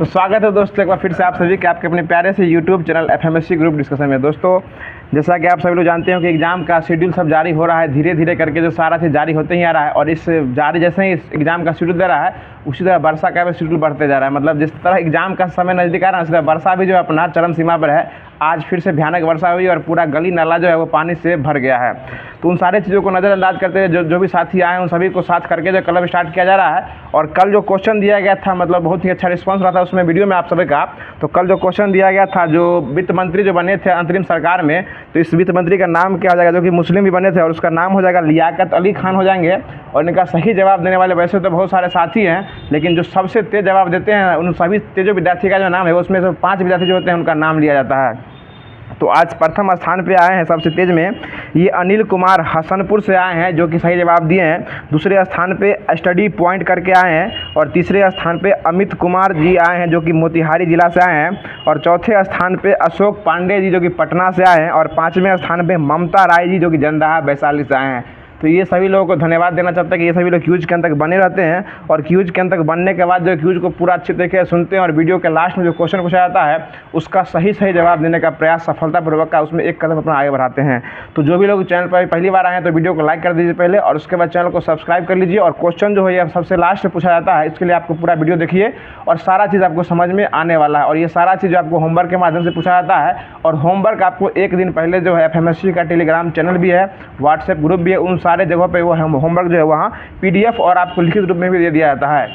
तो स्वागत है दोस्तों एक बार फिर से आप सभी के आपके अपने प्यारे से यूट्यूब चैनल एफएमएससी ग्रुप डिस्कशन में। दोस्तों जैसा कि आप सभी लोग जानते हो कि एग्ज़ाम का शेड्यूल सब जारी हो रहा है, धीरे धीरे करके जो सारा चीज़ जारी होते ही आ रहा है। और इस जारी जैसे ही इस एग्ज़ाम का शेड्यूल दे रहा है उसी तरह वर्षा का भी शेड्यूल बढ़ते जा रहा है। मतलब जिस तरह एग्ज़ाम का समय नज़दीक आ रहा है उसी तरह वर्षा भी जो है अपना चरम सीमा पर है। आज फिर से भयानक वर्षा हुई और पूरा गली नाला जो है वो पानी से भर गया है। तो उन सारी चीज़ों को नज़रअंदाज करते हुए जो भी साथी आए हैं उन सभी को साथ करके जो क्लब स्टार्ट किया जा रहा है। और कल जो क्वेश्चन दिया गया था मतलब बहुत ही अच्छा रिस्पांस रहा था उसमें वीडियो में आप सभी का। तो कल जो क्वेश्चन दिया गया था जो वित्त मंत्री जो बने थे अंतरिम सरकार में, तो इस वित्त मंत्री का नाम क्या हो जाएगा, जो कि मुस्लिम भी बने थे, और उसका नाम हो जाएगा लियाकत अली खान हो जाएंगे। और इनका सही जवाब देने वाले वैसे तो बहुत सारे साथी हैं, लेकिन जो सबसे तेज़ जवाब देते हैं उन सभी तेजो विद्यार्थी का जो नाम है उसमें से 5 विद्यार्थी जो होते हैं उनका नाम लिया जाता है। तो आज प्रथम स्थान पे आए हैं सबसे तेज़ में ये अनिल कुमार हसनपुर से आए हैं जो कि सही जवाब दिए हैं। दूसरे स्थान पे स्टडी पॉइंट करके आए हैं। और तीसरे स्थान पे अमित कुमार जी आए हैं जो कि मोतिहारी जिला से आए हैं। और चौथे स्थान पे अशोक पांडे जी जो कि पटना से आए हैं। और 5वें स्थान पे ममता राय जी जो कि जंदाहा वैशाली से आए हैं। तो ये सभी लोगों को धन्यवाद देना चाहते हैं कि ये सभी लोग क्यूज के अंत तक बने रहते हैं। और क्यूज के अंत तक बनने के बाद जो क्यूज को पूरा अच्छे तरीके से सुनते हैं और वीडियो के लास्ट में जो क्वेश्चन पूछा जाता है उसका सही जवाब देने का प्रयास सफलतापूर्वक का उसमें एक कदम अपना आगे बढ़ाते हैं। तो जो भी लोग चैनल पर पहली बार आए हैं तो वीडियो को लाइक कर दीजिए पहले, और उसके बाद चैनल को सब्सक्राइब कर लीजिए। और क्वेश्चन जो है ये सबसे लास्ट में पूछा जाता है, इसके लिए आपको पूरा वीडियो देखिए और सारा चीज़ आपको समझ में आने वाला है। और ये सारा चीज़ आपको होमवर्क के माध्यम से पूछा जाता है। और होमवर्क आपको एक दिन पहले जो है एफएमएससी का टेलीग्राम चैनल भी है, व्हाट्सएप ग्रुप भी है, उन सारे जगहों पर वो होमवर्क जो है वहाँ पीडीएफ और आपको लिखित रूप में भी दे दिया जाता है।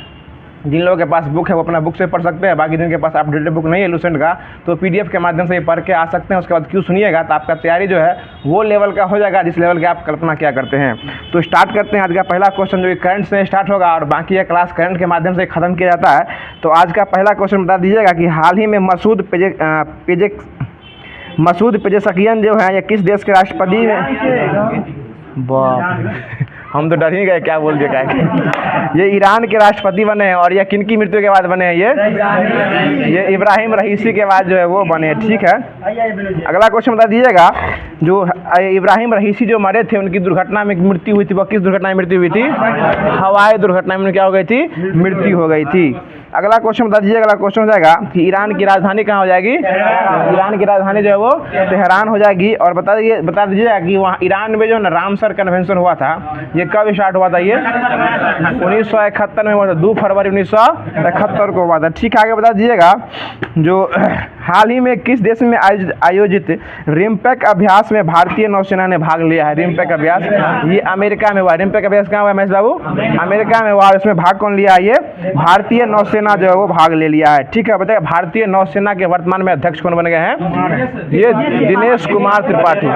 जिन लोगों के पास बुक है वो अपना बुक से पढ़ सकते हैं, बाकी जिनके पास अपडेटेड बुक नहीं है लूसेंट का तो पीडीएफ के माध्यम से ये पढ़ के आ सकते हैं। उसके बाद क्यों सुनिएगा तो आपका तैयारी जो है वो लेवल का हो जाएगा जिस लेवल की आप कल्पना क्या करते हैं। तो स्टार्ट करते हैं आज का पहला क्वेश्चन जो कि करंट से स्टार्ट होगा और बाकी यह क्लास करंट के माध्यम से ख़त्म किया जाता है। तो आज का पहला क्वेश्चन बता दीजिएगा कि हाल ही में मसूद पेजेशकियान जो है ये किस देश के राष्ट्रपति हैं? बाप हम तो डर ही गए क्या बोल दिया क्या। ये ईरान के राष्ट्रपति बने हैं। और ये किनकी मृत्यु के बाद बने हैं? ये इब्राहिम रईसी के बाद जो है वो बने हैं। ठीक है, अगला क्वेश्चन बता दीजिएगा जो इब्राहिम रईसी जो मरे थे उनकी दुर्घटना में मृत्यु हुई थी, वो किस दुर्घटना में मृत्यु हुई थी? हवाई दुर्घटना में क्या हो गई थी? मृत्यु हो गई थी। अगला क्वेश्चन बता दीजिएगा, अगला क्वेश्चन हो जाएगा कि ईरान की राजधानी कहाँ हो जाएगी? ईरान की राजधानी जो है वो तेहरान हो जाएगी। और बता दीजिएगा कि वहाँ ईरान में जो ना रामसर कन्वेंशन हुआ था ये कब स्टार्ट हुआ था? ये 1971 में हुआ था, 2 फरवरी 1971 को हुआ था। ठीक है, आगे बता दीजिएगा जो हाल ही में किस देश में आयोजित रिम्पैक अभ्यास में भारतीय नौसेना ने भाग लिया है? रिम्पैक अभ्यास ये अमेरिका में हुआ। रिम्पैक अभ्यास कहाँ हुआ महेश बाबू? अमेरिका में हुआ। इसमें भाग कौन लिया? ये भारतीय नौसेना जो है वो भाग ले लिया है। ठीक है, बताइए भारतीय नौसेना के वर्तमान में अध्यक्ष कौन बन गए हैं? ये दिनेश कुमार त्रिपाठी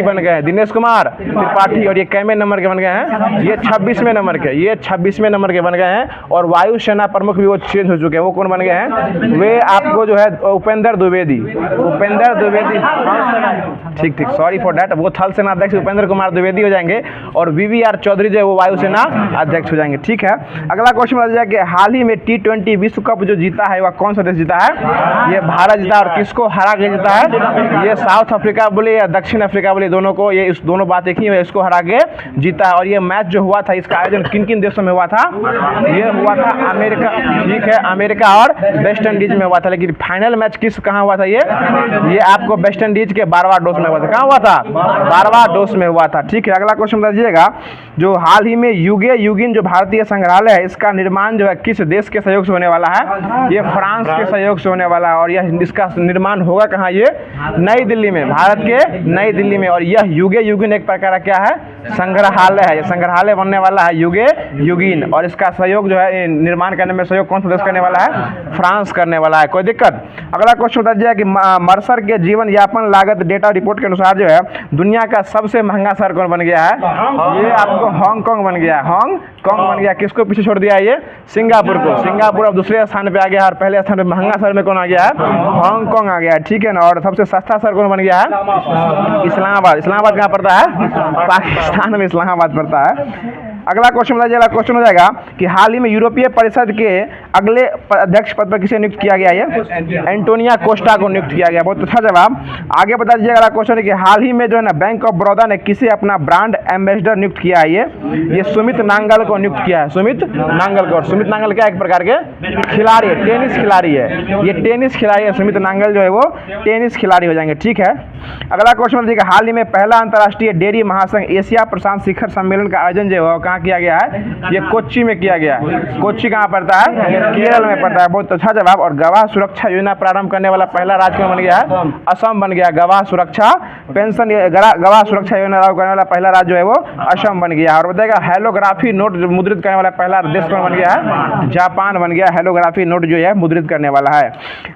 बन गए हैं। दिनेश कुमार त्रिपाठी। और ये कैमे नंबर के बन गए हैं? ये 26वें नंबर के, ये 26वें नंबर के बन गए हैं। और वायुसेना प्रमुख भी वो चेंज हो चुके हैं। वो कौन बन गए हैं? वे आपको जो है उपेंद्र द्विवेदी। ठीक, सॉरी फॉर डैट, वो थल सेना अध्यक्ष उपेंद्र कुमार द्विवेदी हो जाएंगे। और वीवीआर चौधरी जो है वो वायुसेना अध्यक्ष हो जाएंगे। ठीक है, अगला क्वेश्चन बता दीजिए कि हाल ही में T20 विश्व कप जो जीता है वह कौन सा देश जीता है? ये भारत जीता। और किसको हरा के जीता है? ये साउथ अफ्रीका बोले या दक्षिण अफ्रीका बोले, दोनों को ये इस दोनों बात एक ही है, इसको हरा के जीता है। और ये मैच जो हुआ था इसका आयोजन किन किन देशों में हुआ था? ये हुआ था अमेरिका। ठीक है, अमेरिका और वेस्ट इंडीज में हुआ था। लेकिन फाइनल मैच कहाँ हुआ था? ये आपको वेस्ट इंडीज के बारबाडोस में हुआ था। कहाँ हुआ था? बारबाडोस में हुआ था। ठीक है, अगला क्वेश्चन बता दीजिएगा जो हाल ही में युगीन जो भारतीय संग्रहालय है इसका निर्माण जो है किस देश के सहयोग से होने वाला है? ये फ्रांस के सहयोग से होने वाला है। और यह इसका निर्माण होगा कहाँ? ये नई दिल्ली में, भारत के नई दिल्ली में। और यह युगीन एक प्रकार का क्या है? संग्रहालय है। ये संग्रहालय बनने वाला है युगीन। और इसका सहयोग जो है निर्माण करने में सहयोग कौन सा देश करने वाला है? फ्रांस करने वाला है। कोई दिक्कत? अगला क्वेश्चन बता दीजिए कि मर्सर के जीवन यापन लागत डेटा रिपोर्ट के अनुसार जो है दुनिया का सबसे महंगा शहर कौन बन गया है? ये आपको हांगकांग बन गया। हांगकांग बन गया। किसको पीछे छोड़ दिया? ये सिंगापुर को। सिंगापुर अब दूसरे स्थान पे आ गया और पहले स्थान पे महंगा शहर में कौन आ गया है? हांगकांग आ गया है। ठीक है ना। और सबसे सस्ता शहर कौन बन गया है? इस्लामाबाद। इस्लामाबाद कहाँ पड़ता है? पाकिस्तान में इस्लामाबाद पड़ता है। अगला क्वेश्चन बताइए, क्वेश्चन हो जाएगा कि हाल ही में यूरोपीय परिषद के अगले अध्यक्ष पद पर किसे नियुक्त किया गया है? एंटोनियो कोस्टा को नियुक्त किया गया। बहुत अच्छा जवाब। आगे बता दीजिए, अगला क्वेश्चन है कि हाल ही में जो है ना बैंक ऑफ बड़ौदा ने किसे अपना ब्रांड एम्बेसडर नियुक्त किया है? ये सुमित नांगल को नियुक्त किया है, सुमित नांगल को। और सुमित नांगल क्या एक प्रकार के खिलाड़ी है, टेनिस खिलाड़ी है, ये टेनिस खिलाड़ी है। सुमित नांगल जो है वो टेनिस खिलाड़ी हो जाएंगे। ठीक है, अगला क्वेश्चन देखिए, हाल ही में पहला अंतर्राष्ट्रीय डेयरी महासंघ एशिया प्रशांत शिखर सम्मेलन का आयोजन जो है कहाँ किया गया है? ये कोच्चि में किया गया है। कोच्चि कहाँ पड़ता है? केरल में पड़ता है। बहुत अच्छा जवाब। और गवाह सुरक्षा योजना प्रारंभ करने वाला पहला राज्य कौन बन गया है? असम बन गया। गवाह सुरक्षा पेंशन गवाह सुरक्षा योजना लागू करने वाला पहला राज्य जो है वो असम बन गया। और बताएगा हेलोग्राफी नोट मुद्रित करने वाला पहला देश कौन बन गया है? जापान बन गया। हेलोग्राफी नोट जो है मुद्रित करने वाला है।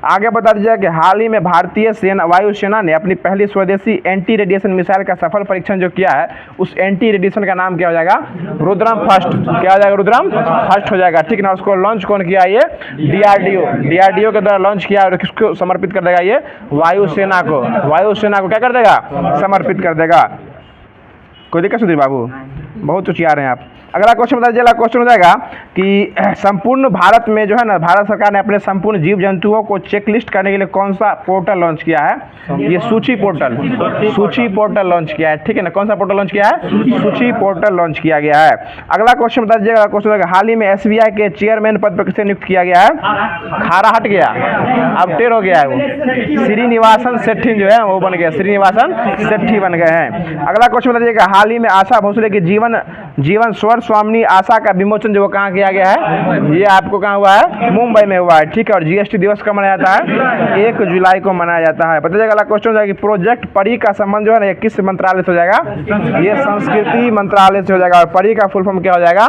आगे बता दीजिए कि हाल ही में भारतीय सेना वायुसेना ने अपनी पहली स्वदेशी एंटी रेडिएशन मिसाइल का सफल परीक्षण जो किया है, उस एंटी रेडिएशन का नाम क्या हो जाएगा? रुद्रम फर्स्ट। क्या हो जाएगा? रुद्रम फर्स्ट हो जाएगा। ठीक ना। उसको लॉन्च कौन किया? ये डीआरडीओ के द्वारा लॉन्च किया। और किसको समर्पित कर देगा? ये वायुसेना को। वायुसेना को क्या कर देगा? समर्पित कर देगा। कोई दिक्कत सुधीर बाबू? बहुत होशियार हैं आप। अगला क्वेश्चन बता दीजिए, क्वेश्चन हो जाएगा कि संपूर्ण भारत में जो है ना, भारत सरकार ने अपने संपूर्ण जीव जंतुओं को चेकलिस्ट करने के लिए कौन सा पोर्टल लॉन्च किया है? ये सूची पोर्टल लॉन्च किया है। ठीक है ना। कौन सा पोर्टल लॉन्च किया है? सूची पोर्टल लॉन्च किया गया है। अगला क्वेश्चन बता दीजिएगा, क्वेश्चन होगा हाल ही में एसबीआई के चेयरमैन पद पर किसे नियुक्त किया गया है? खारा हट गया, अब टेर हो गया है वो। श्रीनिवासन सेठी जो है वो बन गया, श्रीनिवासन सेठी बन गए हैं। अगला क्वेश्चन बता दीजिएगा, हाल ही में आशा भोसले की जीवन स्वर स्वामिनी आशा का विमोचन जो कहाँ किया गया है? ये आपको कहाँ हुआ है? मुंबई में हुआ है। ठीक है। और जीएसटी दिवस कब मनाया जाता है? 1 जुलाई को मनाया जाता है। पता चलेगा। अगला क्वेश्चन हो जाएगा कि प्रोजेक्ट परी का संबंध जो है ना, ये किस मंत्रालय से हो जाएगा? ये संस्कृति मंत्रालय से हो जाएगा। और परी का फुल फॉर्म क्या हो जाएगा?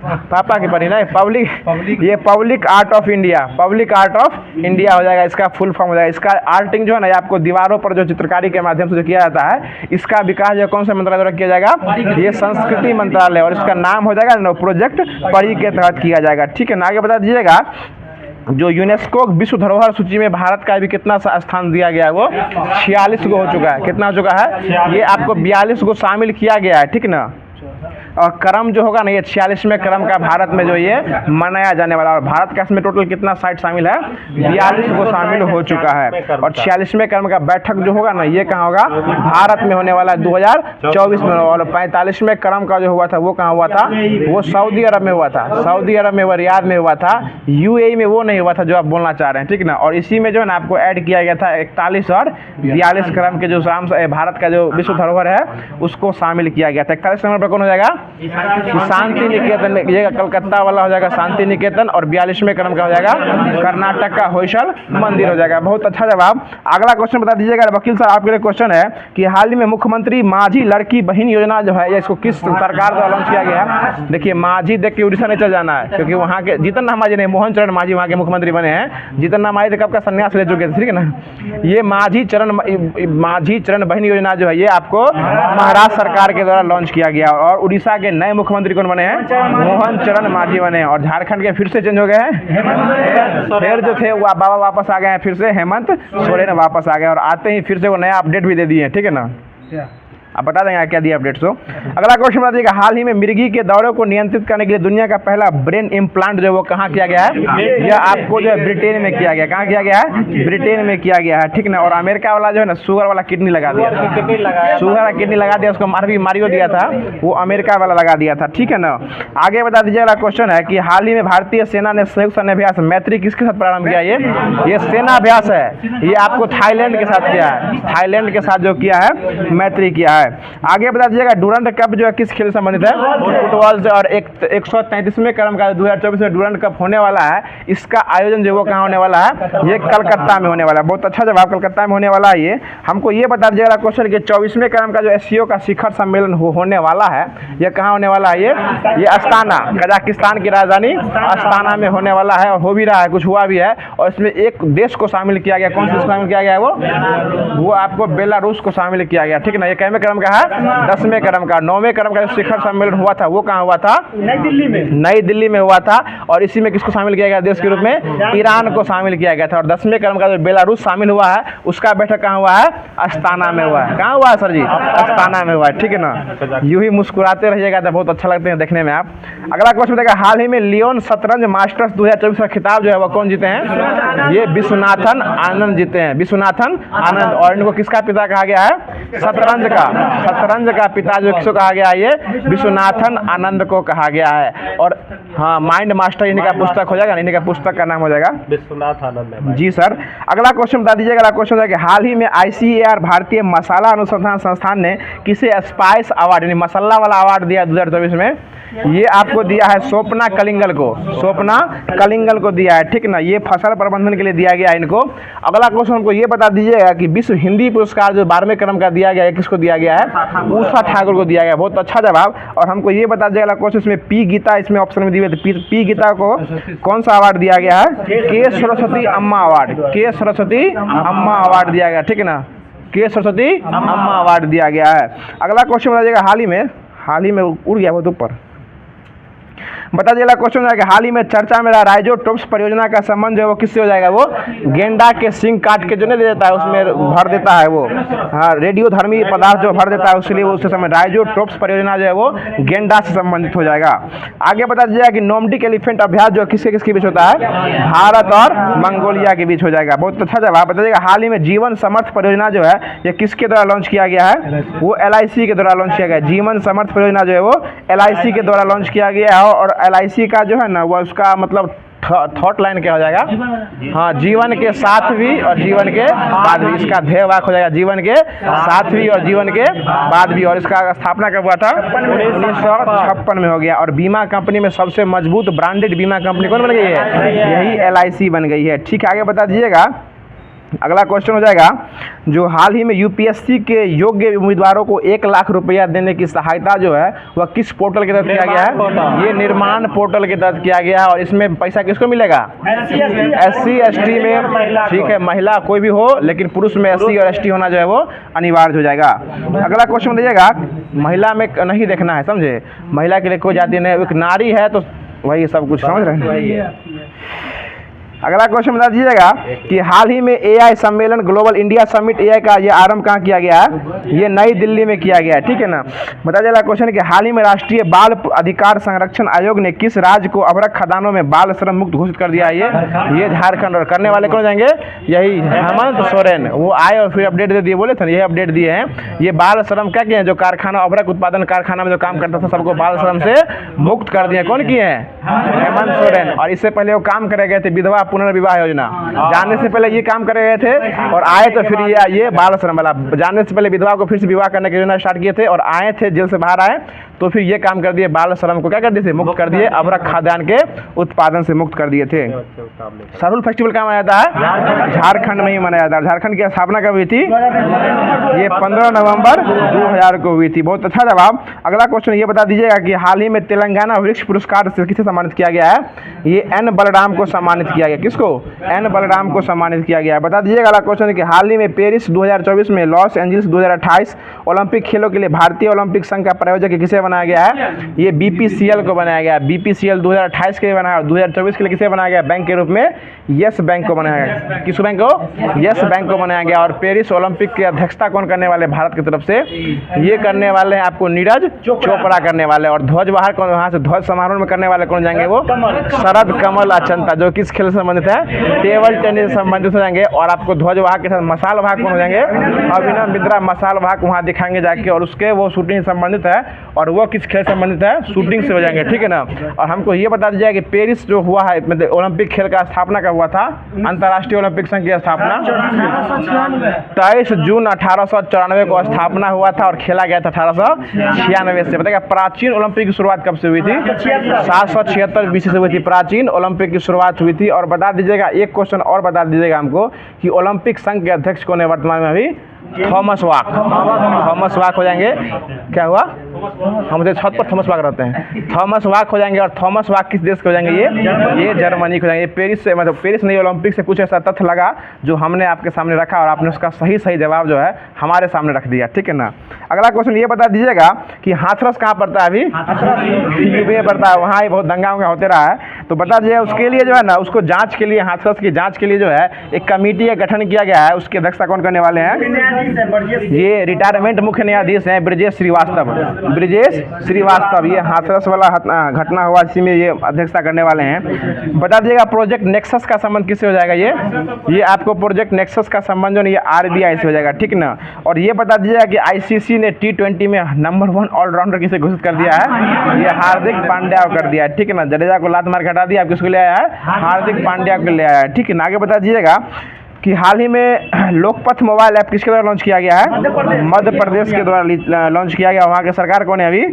पापा की परी ना, public art of India. Public art of India हो जाएगा, इसका फुल फॉर्म हो जाएगा। इसका आर्टिंग जो है ना, ये आपको दीवारों पर जो चित्रकारी के माध्यम से जो किया जाता है, इसका विकास जो कौन से मंत्रालय द्वारा किया जाएगा? ये संस्कृति मंत्रालय। और इसका नाम हो जाएगा ना, प्रोजेक्ट परी के तहत किया जाएगा। ठीक है ना। आगे बता दीजिएगा, जो यूनेस्को विश्व धरोहर सूची में भारत का भी कितना स्थान दिया गया है? वो 46 को हो चुका है। कितना हो चुका है? ये आपको 42 को शामिल किया गया है। ठीक ना। और क्रम जो होगा ना, ये 46वें क्रम का भारत में जो ये मनाया जाने वाला। और भारत का इसमें टोटल कितना साइट शामिल है? 42 को शामिल हो चुका है। और 46वें क्रम का बैठक जो होगा ना, ये कहाँ होगा? भारत में होने वाला है 2024 में। और 45वें क्रम का जो हुआ था वो कहाँ हुआ था? वो सऊदी अरब में हुआ था। सऊदी अरब में, रियाद में हुआ था। यूएई में वो नहीं हुआ था जो आप बोलना चाह रहे हैं। ठीक ना। और इसी में जो है ना आपको ऐड किया गया था 41 और 42 क्रम के जो भारत का जो विश्व धरोहर है उसको शामिल किया गया था। 41 नंबर पर कौन हो जाएगा? शांति निकेतन। ये कलकत्ता वाला हो जाएगा शांति निकेतन। और 42वें क्रम का हो जाएगा कर्नाटक का होयसल मंदिर हो जाएगा। बहुत अच्छा जवाब। अगला क्वेश्चन बता दीजिएगा वकील साहब, आपके लिए क्वेश्चन है कि हाल ही में मुख्यमंत्री माझी लड़की बहन योजना जो है, इसको किस सरकार द्वारा लॉन्च किया गया है? देखिए, माझी देख के उड़ीसा नहीं चल जाना है, क्योंकि वहाँ के जीतन राम मांझी नहीं, मोहन चरण मांझी वहाँ के मुख्यमंत्री बने हैं। जीतन राम मांझी कब का संन्यास ले चुके थे। ठीक है ना। ये माझी चरण बहन योजना जो है, ये आपको महाराष्ट्र सरकार के द्वारा लॉन्च किया गया। और उड़ीसा के नए मुख्यमंत्री कौन बने हैं? मोहन चरण मांझी बने हैं। और झारखंड के फिर से चेंज हो गए हैं, फिर जो थे वो बाबा वापस आ गए हैं, फिर से हेमंत सोरेन वापस आ गए। और आते ही फिर से वो नया अपडेट भी दे दिए हैं। ठीक है ना। आप बता देंगे क्या दिया अपडेट्स हो। अगला क्वेश्चन बता दीजिएगा, हाल ही में मिर्गी के दौरे को नियंत्रित करने के लिए दुनिया का पहला ब्रेन इम्प्लांट जो वो कहाँ किया गया है? यह आपको जो है ब्रिटेन में किया गया। कहाँ किया गया है? ब्रिटेन में किया गया है। ठीक ना। और अमेरिका वाला जो है ना, शुगर वाला किडनी लगा दिया था। शुगर वाला किडनी लगा दिया, उसको मारियो दिया था, वो अमेरिका वाला लगा दिया था। ठीक है ना। आगे बता दीजिए, अगला क्वेश्चन है कि हाल ही में भारतीय सेना ने संयुक्त सैन्य अभ्यास मैत्री किसके साथ प्रारंभ किया? ये सेना अभ्यास है। ये आपको थाईलैंड के साथ किया है। थाईलैंड के साथ जो किया है मैत्री किया है। आगे बता दीजिएगा, डुरंड कप जो है किस खेल से संबंधित है? फुटबॉल से। और 133वें क्रम का 2024 में डुरंड कप होने वाला है, इसका आयोजन जो वो कहाँ होने वाला है? ये कलकत्ता में होने वाला है। बहुत अच्छा जवाब, कलकत्ता में होने वाला है। ये हमको ये बता दीजिएगा क्वेश्चन कि 24वें क्रम का जो एससीओ का शिखर सम्मेलन होने वाला है, ये कहाँ होने वाला है? ये अस्ताना, कजाकिस्तान की राजधानी अस्ताना में होने वाला है। और हो भी रहा है, कुछ हुआ भी है। और इसमें एक देश को शामिल किया गया। कौन सा शामिल किया गया है? वो आपको बेलारूस को शामिल किया गया। ठीक है ना। ये कैमे क्रम का है? 10वें क्रम का। 9वें क्रम का जो शिखर सम्मेलन हुआ था वो कहाँ हुआ था? नई दिल्ली में हुआ था। और इसी में किसको शामिल किया गया देश के रूप में? ईरान को शामिल किया गया था। और 10वें क्रम का जो बेलारूस शामिल हुआ है उसका बैठक कहाँ हुआ है? अस्ताना में हुआ है। कहाँ हुआ है सर जी? अस्ताना में हुआ है। ठीक है ना, यूं ही मुस्कुराते रहिएगा तो बहुत अच्छा लगते हैं देखने में आप। अगला क्वेश्चन बताएगा, हाल ही में लियोन शतरंज मास्टर्स 2024 का खिताब जो है वो कौन जीते हैं? ये विश्वनाथन आनंद जीते हैं, विश्वनाथन आनंद। और इनको किसका पिता कहा गया है? शतरंज का, शतरंज का पिता जो किसको कहा गया है? ये विश्वनाथन आनंद को कहा गया है। और हाँ, माइंड मास्टर इन्हीं का पुस्तक हो जाएगा, इन्हीं का पुस्तक का नाम हो जाएगा विश्वनाथ आनंद जी सर। अगला क्वेश्चन बता दीजिएगा। अगला क्वेश्चन है कि हाल ही में ICAR भारतीय मसाला अनुसंधान संस्थान ने किसे स्पाइस अवार्ड यानी मसाला वाला अवार्ड दिया 2024 में? ये आपको दिया है स्वप्ना कलिंगल को, स्वप्ना कलिंगल को दिया है। ठीक ना, ये फसल प्रबंधन के लिए दिया गया है इनको। अगला क्वेश्चन हमको ये बता दीजिएगा कि विश्व हिंदी पुरस्कार जो 12वें क्रम का दिया गया है किसको दिया गया है? उषा ठाकुर को दिया गया। बहुत अच्छा जवाब। और हमको ये बता दीजिएगा अगला क्वेश्चन, इसमें पी गीता इसमें ऑप्शन में दी हुई है, पी गीता को कौन सा अवार्ड दिया गया है? के सरस्वती अम्मा अवार्ड, के सरस्वती अम्मा अवार्ड दिया गया। ठीक है ना, के सरस्वती अम्मा अवार्ड दिया गया है। अगला क्वेश्चन बताइएगा, हाल ही में उड़ गया बहुत ऊपर। बता दीजिएगा क्वेश्चन है कि हाल ही में चर्चा में राइजोटोप्स परियोजना का संबंध जो है वो किससे हो जाएगा? वो गेंडा के सिंग काट के जो नहीं दे देता है उसमें भर देता है वो, हाँ, रेडियोधर्मी पदार्थ जो भर देता है उसके लिए वो उससे संबंध राइजोटोप्स परियोजना जो है वो गेंडा से संबंधित हो जाएगा। आगे बता दीजिएगा कि नोमडिक एलिफेंट अभ्यास जो किसके बीच होता है? भारत और मंगोलिया के बीच हो जाएगा। बहुत अच्छा जवाब। बताइएगा हाल ही में जीवन समर्थ परियोजना जो है ये किसके द्वारा लॉन्च किया गया है? वो LIC के द्वारा लॉन्च किया गया। जीवन समर्थ परियोजना जो है वो LIC के द्वारा लॉन्च किया गया है। और LIC का जो है ना वो उसका मतलब थॉट लाइन क्या हो जाएगा? हाँ, जीवन के साथ भी और जीवन के बाद भी, इसका ध्येय वाक्य हो जाएगा जीवन के साथ भी और जीवन के बाद भी। और इसका स्थापना कब हुआ था? 1956 में हो गया। और बीमा कंपनी में सबसे मजबूत ब्रांडेड बीमा कंपनी कौन बन गई है? यही LIC बन गई है। ठीक है, आगे बता दीजिएगा। अगला क्वेश्चन हो जाएगा, जो हाल ही में UPSC के योग्य उम्मीदवारों को 1 लाख रुपया देने की सहायता जो है वह किस पोर्टल के तहत किया गया है? ये निर्माण पोर्टल के तहत किया गया है। और इसमें पैसा किसको मिलेगा? SC ST में। ठीक है, महिला कोई भी हो लेकिन पुरुष में SC और ST होना जो है वो अनिवार्य हो जाएगा। अगला क्वेश्चन दीजिएगा, महिला में नहीं देखना है, समझे? महिला के लिए कोई जाति नहीं, एक नारी है तो वही सब कुछ समझ रहे हैं। अगला क्वेश्चन बता दीजिएगा कि हाल ही में AI सम्मेलन ग्लोबल इंडिया समिट AI का ये आरंभ कहाँ किया गया है? ये नई दिल्ली में किया गया है। ठीक है ना, बता दीजिएगा क्वेश्चन कि हाल ही में राष्ट्रीय बाल अधिकार संरक्षण आयोग ने किस राज्य को अभ्रक खदानों में बाल श्रम मुक्त घोषित कर दिया है? ये झारखंड। और करने वाले कौन जाएंगे? यही हेमंत सोरेन। वो आए और फिर अपडेट दे दिए, बोले थे ये अपडेट दिए हैं। ये बाल श्रम क्या किए हैं? जो कारखाना अभ्रक उत्पादन कारखाना में जो काम करता था सबको बाल श्रम से मुक्त कर दिया। कौन किए हैं? हेमंत सोरेन। और इससे पहले वो काम करे गए थे विधवा पुनर्विवाह योजना, जानने से पहले ये काम करे गए थे और आए तो फिर ये बाल श्रम वाला, जानने से पहले विधवा को फिर से विवाह करने की योजना स्टार्ट किए थे और आए थे जेल से बाहर आए तो फिर ये काम कर दिए, बाल श्रम को क्या कर दिए थे? मुक्त कर दिए, अभ्रक खाद्यान्न के उत्पादन से मुक्त कर दिए थे। सरहुल फेस्टिवल कहाँ मनाया जाता है? झारखंड में ही मनाया जाता है। झारखंड की स्थापना कब हुई थी? ये 15 नवंबर 2000 को हुई थी। बहुत अच्छा जवाब। अगला क्वेश्चन ये बता दीजिएगा कि हाल ही में तेलंगाना वृक्ष पुरस्कार से किसे सम्मानित किया गया है? ये N बलराम को सम्मानित किया गया। किसको? N बलराम को सम्मानित किया गया है। बता दीजिएगा अगला क्वेश्चन कि हाल ही में पेरिस 2024 में लॉस एंजल्स 2028 ओलंपिक खेलों के लिए भारतीय ओलंपिक संघ का प्रायोजक किसे बनाया गया है? ये BPCL को बनाया गया। BPCL 2028 के लिए बनाया और 2024 के लिए किसे बनाया गया? बैंक के रूप में यस बैंक को बनाया गया। किस बैंक को? यस बैंक को बनाया गया। और पेरिस ओलंपिक की अध्यक्षता कौन करने वाले भारत की तरफ से? ये करने वाले हैं आपको नीरज चोपड़ा करने वाले। और ध्वजवाहन कौन वहाँ से ध्वज समारोह में करने वाले कौन जाएंगे? वो शरद कमल अचंता, जो किस खेल से संबंधित है? टेबल टेनिस से संबंधित हो जाएंगे। और आपको ध्वजवाहक के साथ मसाल वाहक कौन हो जाएंगे? अभिनव बिंद्रा मसाल वाहक वहाँ दिखाएंगे जाके और उसके वो शूटिंग से संबंधित है। और वो किस खेल से संबंधित है? शूटिंग से हो जाएंगे। ठीक है ना। और हमको ये बता दिया कि पेरिस जो हुआ है मतलब ओलंपिक खेल का स्थापना कब हुआ था? अंतर्राष्ट्रीय ओलंपिक संघ की स्थापना 23 जून 1894 को स्थापना हुआ था और खेला गया था 1896 से। बताइए प्राचीन ओलंपिक की शुरुआत कब से हुई थी? 776 BC से हुई थी प्राचीन ओलंपिक की शुरुआत हुई थी। और बता दीजिएगा एक क्वेश्चन और बता दीजिएगा हमको कि ओलंपिक संघ के अध्यक्ष कौन है वर्तमान में अभी? थॉमस वाक। थॉमस वाक हो जाएंगे। क्या हुआ? हमसे छत पर थॉमस वाक रहते हैं। थॉमस वाक हो जाएंगे, और थॉमस वाक किस देश के हो जाएंगे? ये जर्मनी के हो जाएंगे। पेरिस से, मतलब पेरिस नहीं, ओलंपिक से कुछ ऐसा तथ्य लगा जो हमने आपके सामने रखा और आपने उसका सही जवाब जो है हमारे सामने रख दिया, ठीक है ना। अगला क्वेश्चन ये बता दीजिएगा कि हाथरस कहाँ पड़ता है? अभी यूपी में पड़ता है, वहाँ ही बहुत दंगा वंगा होते रहा है, तो बता दीजिए उसके लिए जो है ना, उसको जांच के लिए, हाथरस की जांच के लिए जो है एक कमेटी का गठन किया गया है। उसकी अध्यक्षता कौन करने वाले हैं? ये रिटायरमेंट मुख्य न्यायाधीश हैं ब्रजेश श्रीवास्तव। ब्रजेश श्रीवास्तव, ये हाथरस वाला घटना हुआ इसी में ये अध्यक्षता करने वाले हैं। बता दीजिएगा प्रोजेक्ट नेक्सस का संबंध किससे हो जाएगा? ये आपको प्रोजेक्ट नेक्सस का संबंध जो नहीं, ये RBI से हो जाएगा, ठीक ना। और ये बता दीजिएगा कि ICC ने T20 में नंबर 1 ऑलराउंडर किसे घोषित कर दिया है? ये हार्दिक पांड्या को कर दिया है, ठीक है ना। जडेजा को लात मार के हटा दिया, आप किसको ले आया है? हार्दिक पांड्या को ले आया है, ठीक है ना। आगे बता दीजिएगा कि हाल ही में लोकपथ मोबाइल ऐप किसके द्वारा लॉन्च किया गया है? मध्य प्रदेश के द्वारा लॉन्च किया गया। वहाँ के सरकार कौन है अभी?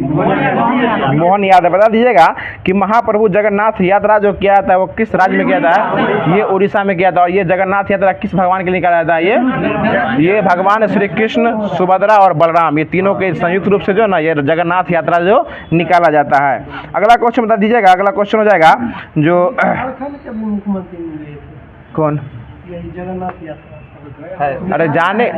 मोहन यादव। बता दीजिएगा कि महाप्रभु जगन्नाथ यात्रा जो किया था वो किस राज्य में किया था? ये उड़ीसा में किया था। और ये जगन्नाथ यात्रा किस भगवान के लिए निकाला जाता है? ये भगवान श्री कृष्ण, सुभद्रा और बलराम, ये तीनों के संयुक्त रूप से जो ना ये जगन्नाथ यात्रा जो निकाला जाता है। अगला क्वेश्चन बता दीजिएगा, अगला क्वेश्चन हो जाएगा जो कौन जगन्नाथ यात्रा है? अरे जाने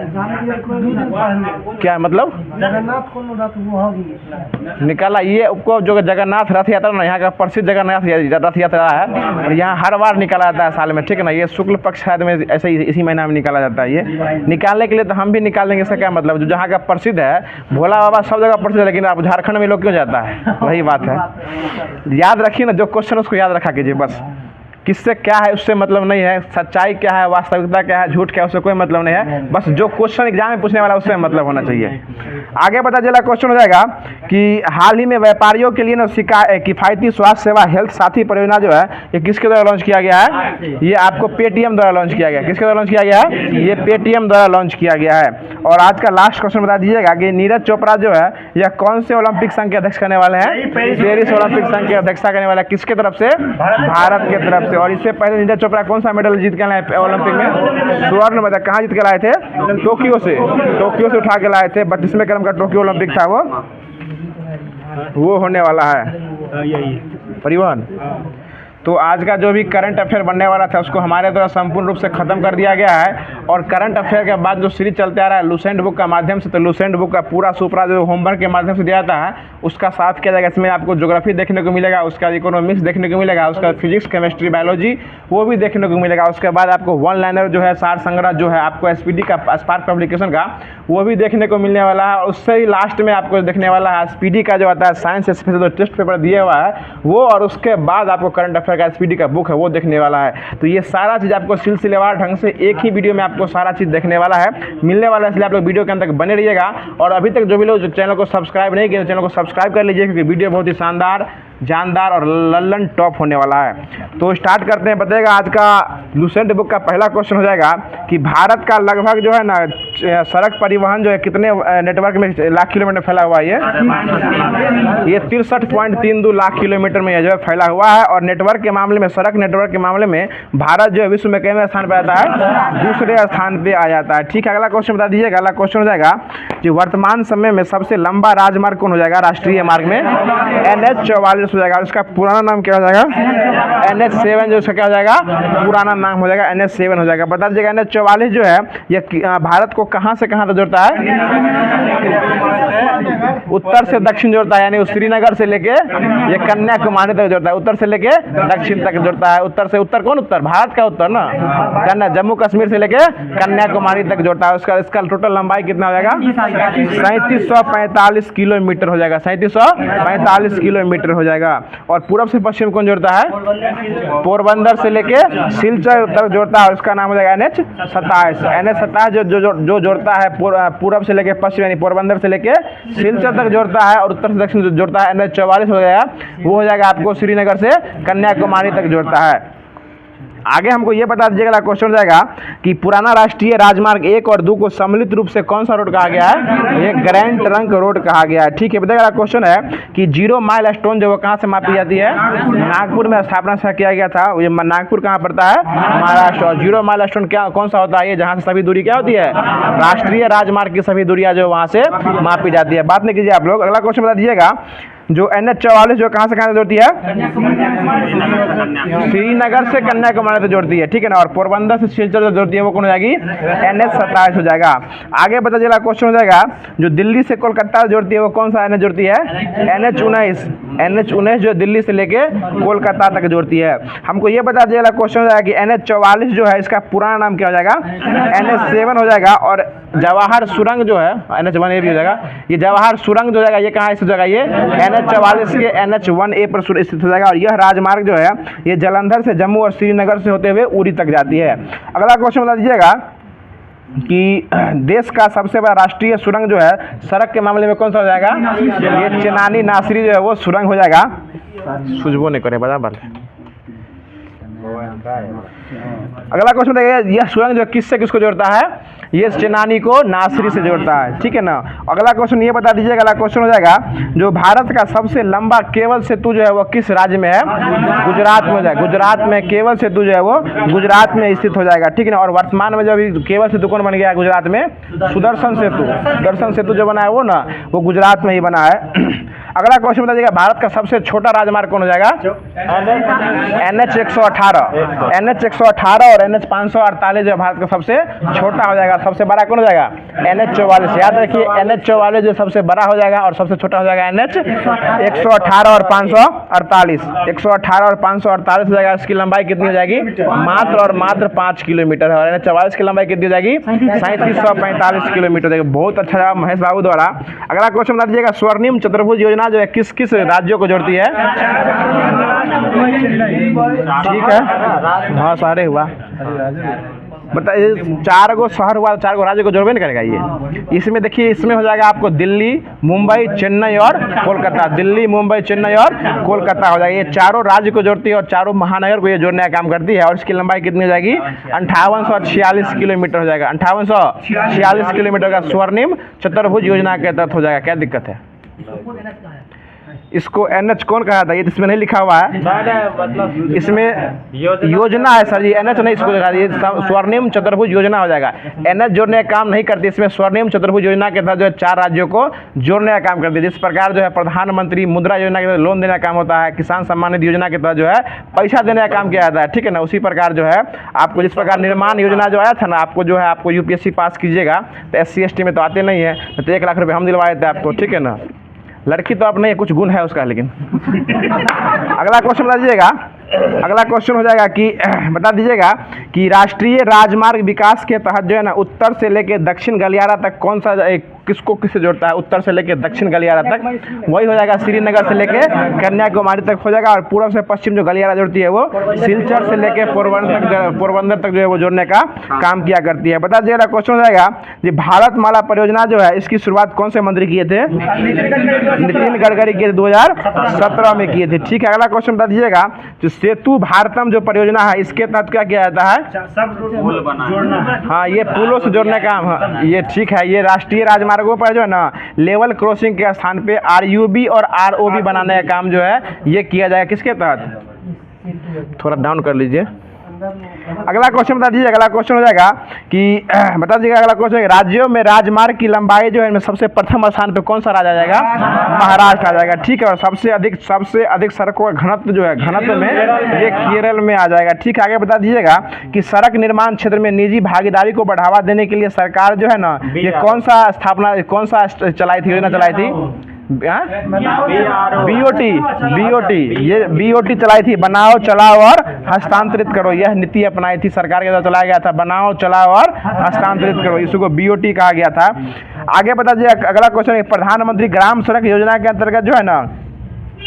क्या मतलब? जगन्नाथ को वहाँ भी निकाला ये उपको जो जगन्नाथ रथ यात्रा ना, यहाँ का प्रसिद्ध जगन्नाथ रथ यात्रा है, और यहाँ हर बार निकाला जाता है साल में, ठीक है ना। ये शुक्ल पक्ष शायद में ऐसे ही इसी महीना में निकाला जाता है। ये निकालने के लिए तो हम भी निकाल देंगे, इसका क्या मतलब? जो जहाँ का प्रसिद्ध है, भोला बाबा सब जगह प्रसिद्ध है, लेकिन आप झारखंड में लोग क्यों जाता है? वही बात है। याद रखिए ना, जो क्वेश्चन उसको याद रखा कीजिए बस। किससे क्या है उससे मतलब नहीं है, सच्चाई क्या है, वास्तविकता क्या है, झूठ क्या है, उससे कोई मतलब नहीं है। बस जो क्वेश्चन एग्जाम में पूछने वाला उससे मतलब होना चाहिए। आगे पता चला क्वेश्चन हो जाएगा कि हाल ही में व्यापारियों के लिए ना किफ़ायती स्वास्थ्य सेवा हेल्थ साथी परियोजना जो है ये किसके द्वारा लॉन्च किया गया है? ये आपको पेटीएम द्वारा लॉन्च किया गया है। किसके द्वारा लॉन्च किया गया है? ये पेटीएम द्वारा लॉन्च किया गया है। और आज का लास्ट क्वेश्चन बता दीजिएगा कि नीरज चोपड़ा जो है यह कौन से ओलंपिक संघ के अध्यक्ष करने वाले हैं? पेरिस ओलंपिक संघ के अध्यक्षता करने वाले किसके तरफ से? भारत के तरफ से। और इससे पहले नीरज चोपड़ा कौन सा मेडल जीत के लाए ओलंपिक में? स्वर्ण पदक। कहाँ जीत के लाए थे? टोक्यो से उठा के लाए थे। 32वें क्रम का टोक्यो ओलंपिक था वो होने वाला है परिवहन। तो आज का जो भी करंट अफेयर बनने वाला था उसको हमारे द्वारा संपूर्ण रूप से ख़त्म कर दिया गया है। और करंट अफेयर के बाद जो सीरीज चलते आ रहा है लूसेंट बुक का माध्यम से, तो लूसेंट बुक का पूरा सुपरा जो होमवर्क के माध्यम से दिया जाता है उसका साथ किया जाएगा। इसमें आपको ज्योग्राफी देखने को मिलेगा, उसका इकोनॉमिक्स देखने को मिलेगा, उसका फिजिक्स केमिस्ट्री बायोलॉजी वो भी देखने को मिलेगा। उसके बाद आपको वन लाइनर जो है सार संग्रह जो है आपको SPD का स्पार्क पब्लिकेशन का वो भी देखने को मिलने वाला है। उससे ही लास्ट में आपको देखने वाला है SPD का जो आता है साइंस स्पेशल जो टेस्ट पेपर दिया हुआ है वो, और उसके बाद आपको करंट अफेयर का SPD का बुक है वो देखने वाला है। तो ये सारा चीज़ आपको सिलसिलेवार ढंग से एक ही वीडियो में आपको सारा चीज़ देखने वाला है, मिलने वाला है। इसलिए आप लोग वीडियो के अंत तक बने रहिएगा। और अभी तक जो भी लोग चैनल को सब्सक्राइब नहीं किए तो चैनल को सब्सक्राइब कर लीजिए, क्योंकि वीडियो बहुत ही शानदार, जानदार और लल्लन टॉप होने वाला है। तो स्टार्ट करते हैं। बताइएगा आज का लूसेंट बुक का पहला क्वेश्चन हो जाएगा कि भारत का लगभग जो है ना सड़क परिवहन जो है कितने नेटवर्क में लाख किलोमीटर फैला हुआ है? ये 63.32 लाख किलोमीटर में जो है फैला हुआ है। और नेटवर्क के मामले में, सड़क नेटवर्क के मामले में भारत जो है विश्व में कितने स्थान पर आता है? दूसरे स्थान पर आ जाता है। ठीक है, अगला क्वेश्चन बता दीजिएगा। अगला क्वेश्चन हो जाएगा कि वर्तमान समय में सबसे लंबा राजमार्ग कौन हो जाएगा राष्ट्रीय मार्ग में? NH44 हो जाएगा। उसका पुराना नाम क्या हो जाएगा? NH7 जो उसका क्या हो जाएगा? पुराना नाम हो जाएगा, NH7 हो जाएगा। बता दीजिएगा NH44 जो है ये भारत को कहाँ से कहाँ तक जोड़ता है? उत्तर से दक्षिण जोड़ता है, यानी श्रीनगर से लेके ये कन्याकुमारी तक जोड़ता है। उत्तर से लेके दक्षिण तक जोड़ता है। उत्तर से उत्तर कौन? उत्तर भारत का उत्तर ना, कन्या जम्मू कश्मीर से लेके कन्याकुमारी तक जोड़ता है। उसका इसका टोटल लंबाई कितना हो जाएगा? 3745 किलोमीटर हो जाएगा। 3745 किलोमीटर हो जाएगा। और पूर्व से पश्चिम कौन जोड़ता है? पोरबंदर से लेके सिलचर तक जोड़ता है। उसका नाम हो जाएगा NH27। NH27 जो जोड़ता है पूर्व से लेके पश्चिम, यानी पोरबंदर से लेके सिलचर तक जोड़ता है। और उत्तर से दक्षिण जो जोड़ता है NH44 हो जाएगा, वो हो जाएगा आपको श्रीनगर से कन्याकुमारी तक जोड़ता है। आगे हमको ये बता दीजिएगा, अगला क्वेश्चन जाएगा कि पुराना राष्ट्रीय राजमार्ग 1 और 2 को सम्मिलित रूप से कौन सा रोड कहा गया है? ये ग्रैंड ट्रंक रोड कहा गया है। ठीक है, बताइएगा, अगला क्वेश्चन है कि 0 माइल स्टोन जो वो कहाँ से मापी जाती है? नागपुर में स्थापना से किया गया था। ये नागपुर कहाँ पड़ता है? महाराष्ट्र। और 0 माइल स्टोन क्या कौन सा होता है? ये जहाँ से सभी दूरी क्या होती है? राष्ट्रीय राजमार्ग की सभी दूरियां जो वहाँ से मापी जाती है। बात नहीं कीजिए आप लोग। अगला क्वेश्चन बता दीजिएगा, जो NH44 जो कहाँ से कहाँ से जोड़ती है? श्रीनगर से कन्याकुमारी से जोड़ती है। ठीक है ना। और पोरबंदर से सिलचर से जोड़ती है, वो कौन हो जाएगी? NH27 हो जाएगा। आगे बता दीजिएगा, क्वेश्चन हो जाएगा, जो दिल्ली से कोलकाता जोड़ती है वो कौन सा NH जोड़ती है? NH19 जो दिल्ली से लेके कोलकाता तक जोड़ती है। हमको ये बता दीजिएगा, क्वेश्चन हो जाएगा कि NH44 जो है इसका पुराना नाम क्या हो जाएगा? NH7 हो जाएगा। और जवाहर सुरंग जो है NH1A भी हो जाएगा। ये जवाहर सुरंग जो जाएगा ये कहाँ स्थित हो जाएगा? ये NH44 के NH1A पर स्थित हो जाएगा। और यह राजमार्ग जो है ये जालंधर से जम्मू और श्रीनगर से होते हुए उरी तक जाती है। अगला क्वेश्चन बता दीजिएगा कि देश का सबसे बड़ा राष्ट्रीय सुरंग जो है सड़क के मामले में कौन सा हो जाएगा? ये चेनानी नासिरी जो है वो सुरंग हो जाएगा। सुझबो नहीं करे बराबर। अगला क्वेश्चन देखिए, यह सुरंग जो किससे किसको जोड़ता है? ये चेनानी को नासिरी से जोड़ता है। ठीक है ना। अगला क्वेश्चन ये बता दीजिएगा, अगला क्वेश्चन हो जाएगा, जो भारत का सबसे लंबा केबल सेतु जो है वो किस राज्य में है? गुजरात में हो जाएगा। गुजरात में केबल सेतु जो है वो गुजरात में स्थित हो जाएगा। ठीक है ना। और वर्तमान में जो अभी केबल सेतु कौन बन गया है गुजरात में? सुदर्शन सेतु। सुदर्शन सेतु जो बना है वो ना वो गुजरात में ही बना है। अगला क्वेश्चन बता दीजिएगा, भारत का सबसे छोटा राजमार्ग कौन हो जाएगा? NH118। NH118 और NH548 जो भारत का सबसे छोटा हो जाएगा। सबसे बड़ा कौन हो जाएगा? NH44। याद रखिए, NH44 जो सबसे बड़ा हो जाएगा और सबसे छोटा हो जाएगा NH118 और 548। 118 और 548 हो जाएगा। इसकी लंबाई कितनी हो जाएगी? मात्र और मात्र 5 किलोमीटर है। और NH44 की लंबाई कितनी हो जाएगी? 3745 किलोमीटर हो जाएगी। बहुत अच्छा जवाब महेश बाबू द्वारा। अगला क्वेश्चन बता दीजिएगा, स्वर्णिम चतुर्भुज योजना जो है किस किस राज्यों को जोड़ती है? ठीक है, हाँ सारे हुआ। बताइए, 4 गो शहर हुआ, 4 गो राज्य को जोड़बे नहीं करेगा ये। इसमें देखिए, इसमें हो जाएगा आपको दिल्ली, मुंबई, चेन्नई और कोलकाता। दिल्ली, मुंबई, चेन्नई और कोलकाता हो जाएगा। ये चारों राज्य को जोड़ती है और चारों महानगर को ये जोड़ने का काम करती है। और इसकी लंबाई कितनी हो जाएगी? 5846 किलोमीटर हो जाएगा। 5846 किलोमीटर का स्वर्णिम चतुर्भुज योजना के तहत हो जाएगा। क्या दिक्कत है? इसको NH कौन कहा था? ये इसमें नहीं लिखा हुआ है, मतलब इसमें योजना है सर जी। NH नहीं, इसको लगा दिए स्वर्णिम चतुर्भुज योजना हो जाएगा। NH जोड़ने का काम नहीं करती, इसमें स्वर्णिम चतुर्भुज योजना के तहत जो है 4 राज्यों को जोड़ने का काम करती है। जिस प्रकार जो है प्रधानमंत्री मुद्रा योजना के तहत लोन देने का काम होता है, किसान सम्मान निधि योजना के तहत जो है पैसा देने का काम किया जाता है। ठीक है ना। उसी प्रकार जो है आपको जिस प्रकार निर्माण योजना जो आया था ना, आपको जो है आपको UPSC पास कीजिएगा तो SC ST में तो आते नहीं है, तो 1 लाख रुपये हम दिलवा देते आपको। ठीक है ना। लड़की तो अब नहीं, कुछ गुण है उसका लेकिन। अगला क्वेश्चन बता दीजिएगा, अगला क्वेश्चन हो जाएगा कि बता दीजिएगा कि राष्ट्रीय राजमार्ग विकास के तहत जो है ना उत्तर से लेकर दक्षिण गलियारा तक कौन सा किसको किससे जोड़ता है? उत्तर से लेकर दक्षिण गलियारा तक वही हो जाएगा, श्रीनगर से लेकर कन्याकुमारी तक हो जाएगा। और पूर्व से पश्चिम जो गलियारा जोड़ती है वो सिलचर से लेकर पोरबंदर तक जो है वो जोड़ने का काम किया करती है। बता दीजिएगा, क्वेश्चन हो जाएगा कि भारतमाला परियोजना जो है इसकी शुरुआत कौन से मंत्री किए थे? नितिन गडकरी किए थे, 2017 में किए थे। ठीक है। अगला क्वेश्चन बता दीजिएगा, जो सेतु भारतम जो परियोजना है इसके तहत क्या किया जाता है? पुल बनाना। हाँ, ये पुलों से जोड़ने का काम, ये ठीक है। ये राष्ट्रीय राजमार्गों पर जो है ना लेवल क्रॉसिंग के स्थान पे RUB और ROB बनाने का काम जो है ये किया जाएगा। किसके तहत? थोड़ा डाउन कर लीजिए। अगला क्वेश्चन बता दीजिए, अगला क्वेश्चन हो जाएगा कि बता दीजिएगा, अगला क्वेश्चन राज्यों में राजमार्ग की लंबाई जो है इनमें सबसे प्रथम स्थान पे कौन सा राज्य आ जाएगा? महाराष्ट्र आ जाएगा। ठीक है। और सबसे अधिक सड़कों का घनत्व जो है घनत्व में ये केरल में आ जाएगा। ठीक है। आगे बता दीजिएगा कि सड़क निर्माण क्षेत्र में निजी भागीदारी को बढ़ावा देने के लिए सरकार जो है ना ये कौन सा चलाई थी, योजना चलाई थी? BOT। ये BOT चलाई थी, बनाओ चलाओ और हस्तांतरित करो। यह नीति अपनाई थी सरकार के द्वारा चलाया गया था, बनाओ चलाओ और हस्तांतरित करो। इसको BOT कहा गया था। आगे बता दीजिए, अगला क्वेश्चन है प्रधानमंत्री ग्राम सड़क योजना के अंतर्गत जो है ना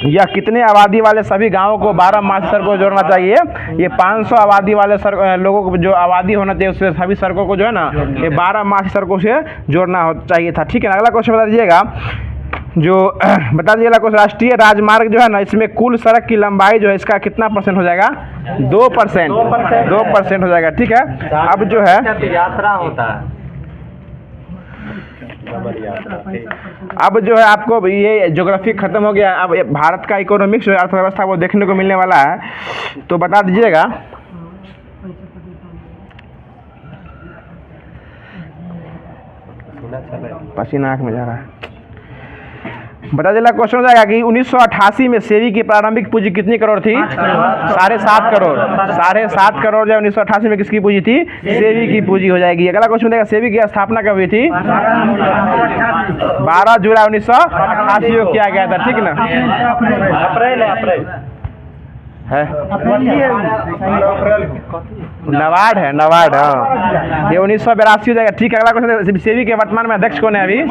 यह कितने आबादी वाले सभी गांवों को 12 मार्च सड़कों को जोड़ना चाहिए? ये 500 आबादी वाले लोगों को जो आबादी होना चाहिए उससे सभी सड़कों को जो है ना ये 12 मार्च सड़कों से जोड़ना चाहिए था। ठीक है। अगला क्वेश्चन बता दीजिएगा जो बता दीजिएगा कुछ राष्ट्रीय राजमार्ग जो है ना, इसमें कुल सड़क की लंबाई जो है इसका कितना परसेंट हो जाएगा? 2%। 2% हो जाएगा, ठीक है। अब जो है यात्रा होता है। अब जो है आपको ये ज्योग्राफी खत्म हो गया। अब ये भारत का इकोनॉमिक्स जो अर्थव्यवस्था वो देखने को मिलने वाला है, तो बता दीजिएगा। पसीना आँख में जा रहा है। बता दिला क्वेश्चन हो जाएगा कि 1988 में सेवी की प्रारंभिक पूंजी कितनी करोड़ थी? 7.5 करोड़। 7.5 करोड़ जो 1988 में किसकी पूंजी थी? सेवी की पूंजी हो जाएगी। अगला क्वेश्चन देगा सेवी की स्थापना कब हुई थी? 12 जुलाई 1988 को किया गया था, ठीक ना? अप्रैल है नवाड है, नवाड। हाँ, ये 1982 हो जाएगा, ठीक है। अगला क्वेश्चन सेवी के वर्तमान में अध्यक्ष कौन है अभी?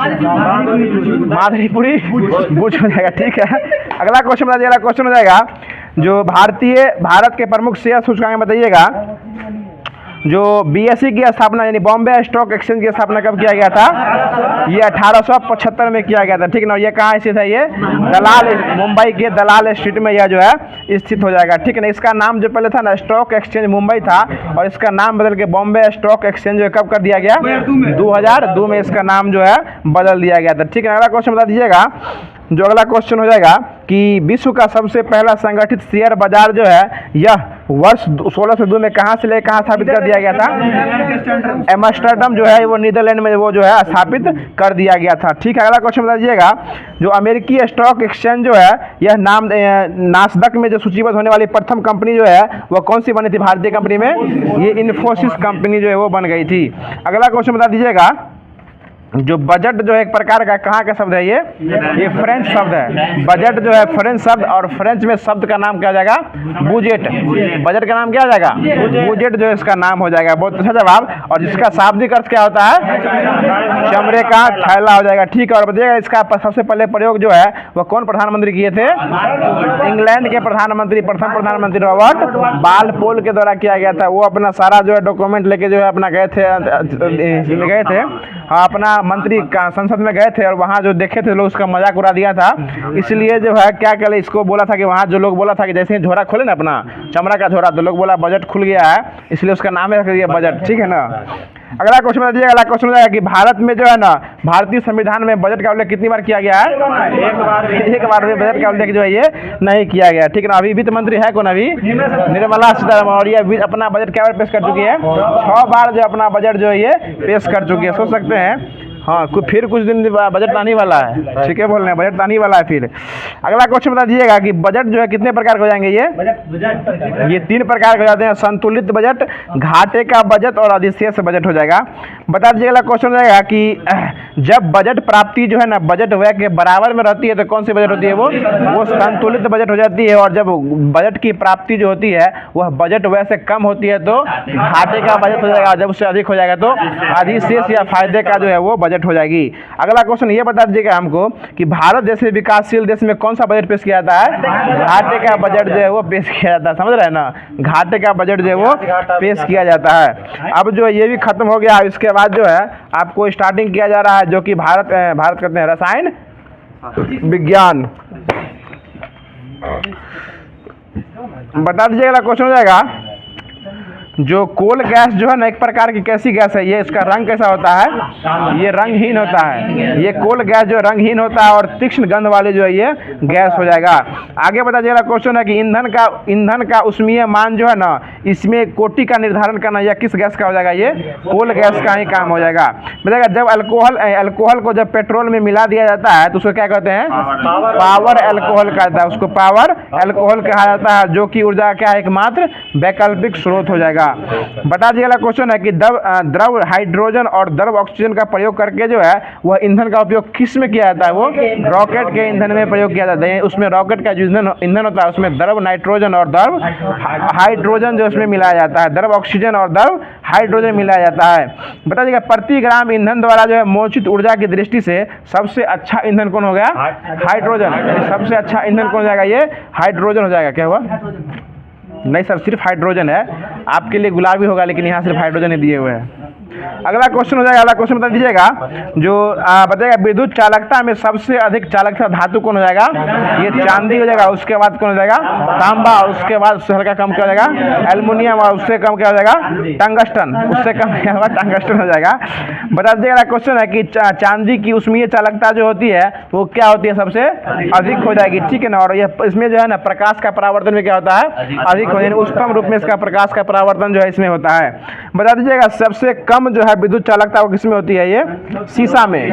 माधुरीपुरी बुश हो जाएगा, ठीक है। अगला क्वेश्चन बता दीजिएगा। क्वेश्चन हो जाएगा जो भारत के प्रमुख शेयर सूचकांक बताइएगा। जो BSE की स्थापना यानी बॉम्बे स्टॉक एक्सचेंज की स्थापना कब किया गया था? ये 1875 में किया गया था, ठीक ना। ये कहाँ स्थित है? ये मुंबई के दलाल स्ट्रीट में यह जो है स्थित हो जाएगा, ठीक है ना। इसका नाम जो पहले था ना स्टॉक एक्सचेंज मुंबई था, और इसका नाम बदल के बॉम्बे स्टॉक एक्सचेंज जो है कब कर दिया गया? 2002 में इसका नाम जो है बदल दिया गया था, ठीक है। अगला क्वेश्चन बता दीजिएगा। जो अगला क्वेश्चन हो जाएगा कि विश्व का सबसे पहला संगठित शेयर बाजार जो है यह वर्ष 1602 में कहाँ से ले कहाँ स्थापित कर दिया गया था? एम्स्टर्डम जो है वो नीदरलैंड में वो जो है स्थापित कर दिया गया था, ठीक है। अगला क्वेश्चन बता दीजिएगा। जो अमेरिकी स्टॉक एक्सचेंज जो है यह नास्डक में जो सूचीबद्ध होने वाली प्रथम कंपनी जो है वह कौन सी बनी थी भारतीय कंपनी में? ये इन्फोसिस कंपनी जो है वो बन गई थी। अगला क्वेश्चन बता दीजिएगा। जो बजट जो है एक प्रकार का कहाँ का शब्द है? ये फ्रेंच शब्द है। बजट जो है फ्रेंच शब्द, और फ्रेंच में शब्द का नाम क्या हो जाएगा? बुजेट। बजट का नाम क्या हो जाएगा? बुजेट जो है इसका नाम हो जाएगा। बहुत अच्छा जवाब। और जिसका शाब्दिक अर्थ क्या होता है? चमड़े का थैला हो जाएगा, ठीक है। और बताइएगा इसका सबसे पहले प्रयोग जो है वह कौन प्रधानमंत्री किए थे? इंग्लैंड के प्रधानमंत्री, प्रथम प्रधानमंत्री रॉबर्ट बालपोल के द्वारा किया गया था। वो अपना सारा जो है डॉक्यूमेंट लेके जो है अपना गए थे हाँ, अपना मंत्री का संसद में गए थे, और वहाँ जो देखे थे लोग उसका मजाक उड़ा दिया था। इसलिए जो है क्या करे, इसको बोला था कि वहाँ जो लोग बोला था कि जैसे ही झोरा खोले ना अपना चमड़ा का झोरा, तो लोग बोला बजट खुल गया है, इसलिए उसका नाम है रख दिया बजट, ठीक है ना। अगला क्वेश्चन बता दीजिएगा। अगला क्वेश्चन हो जाएगा कि भारत में जो है ना भारतीय संविधान में बजट का उल्लेख कितनी बार किया गया है? एक बार में बजट का उल्लेख जो है ये नहीं किया गया, ठीक है ना। अभी वित्त मंत्री है कौन? अभी निर्मला सीतारमण, और ये अपना बजट क्या बार पेश कर चुकी है? 6 बार जो अपना बजट जो है ये पेश कर चुकी है। सोच सकते हैं हाँ, फिर कुछ दिन बजट आने वाला है, ठीक है बोल रहे हैं, बजट आने वाला है फिर। अगला क्वेश्चन बता दीजिएगा कि बजट जो है कितने प्रकार के हो जाएंगे? ये 3 प्रकार के हो जाते हैं। संतुलित बजट, घाटे का बजट और अधिशेष बजट हो जाएगा। बता दीजिएगा। अगला क्वेश्चन रहेगा कि जब बजट प्राप्ति जो है ना बजट व्यय के बराबर में रहती है तो कौन सी बजट होती है? वो संतुलित बजट हो जाती है। और जब बजट की प्राप्ति जो होती है वह बजट व्यय से कम होती है तो घाटे का बजट हो जाएगा। जब उससे अधिक हो जाएगा तो अधिशेष या फायदे का जो है वो बजट हो जाएगी। अगला क्वेश्चन ये बता दीजिएगा हमको कि भारत जैसे विकासशील देश में कौन सा बजट पेश किया जाता है? घाटे का बजट जो है वो पेश किया जाता है, समझ रहे हैं ना। घाटे का बजट जो है वो पेश किया जाता है। अब जो ये भी खत्म हो गया, इसके बाद जो है आपको स्टार्टिंग किया जा रहा है जो कि भारत कहते हैं रसायन विज्ञान। बता दीजिएगा। क्वेश्चन हो जाएगा जो कोल गैस जो है ना एक प्रकार की कैसी गैस है? ये इसका रंग कैसा होता है? ये रंगहीन होता है। ये कोल गैस जो रंगहीन होता है और तीक्ष्ण गंध वाले जो है ये गैस हो जाएगा। आगे बता दीजिएगा। क्वेश्चन है कि ईंधन का ऊष्मीय मान जो है ना इसमें कोटि का निर्धारण करना यह किस गैस का हो जाएगा? ये कोल गैस का ही काम हो जाएगा। बताएगा जब अल्कोहल को जब पेट्रोल में मिला दिया जाता है तो उसको क्या कहते हैं? पावर अल्कोहल कहता है, उसको पावर अल्कोहल कहा जाता है, जो कि ऊर्जा का एकमात्र वैकल्पिक स्रोत हो जाएगा। बता दीजिएगा। क्वेश्चन है कि द्रव हाइड्रोजन और द्रव ऑक्सीजन का प्रयोग करके जो है वह ईंधन का उपयोग किस में किया जाता है? वो रॉकेट के ईंधन में प्रयोग किया जाता है। उसमें रॉकेट का जो ईंधन होता है उसमें द्रव नाइट्रोजन और द्रव हाइड्रोजन जो उसमें मिलाया जाता है, द्रव ऑक्सीजन और द्रव हाइड्रोजन मिलाया जाता है। बता दीजिएगा प्रति ग्राम ईंधन द्वारा जो है मोचित ऊर्जा की दृष्टि से सबसे अच्छा ईंधन कौन हो गया? हाइड्रोजन। सबसे अच्छा ईंधन कौन हो जाएगा? ये हाइड्रोजन हो जाएगा। क्या हुआ? नहीं सर, सिर्फ हाइड्रोजन है। आपके लिए गुलाबी होगा लेकिन यहाँ सिर्फ हाइड्रोजन ही दिए हुए हैं। अगला क्वेश्चन हो जाएगा, अगला क्वेश्चन बता दीजिएगा जो बताएगा विद्युत चालकता में सबसे अधिक चालकता धातु कौन हो जाएगा? ये चांदी हो जाएगा। उसके बाद कौन हो जाएगा? तांबा। और उसके बाद उससे हल्का कम क्या हो जाएगा? एल्युमिनियम। और उससे कम क्या हो जाएगा? टंगस्टन। उससे कम क्या होगा? टंगस्टन हो जाएगा। बता दीजिएगा क्वेश्चन है कि चांदी की उष्मीय चालकता जो होती है वो क्या होती है? सबसे अधिक हो जाएगी, ठीक है ना। और ये इसमें जो है ना प्रकाश का परावर्तन में क्या होता है? अधिक हो जाएगा। उच्चतम रूप में इसका प्रकाश का परावर्तन जो है इसमें होता है। बता दीजिएगा सबसे कम जो है विद्युत चालकता वो किसमें होती है? ये शीशा में।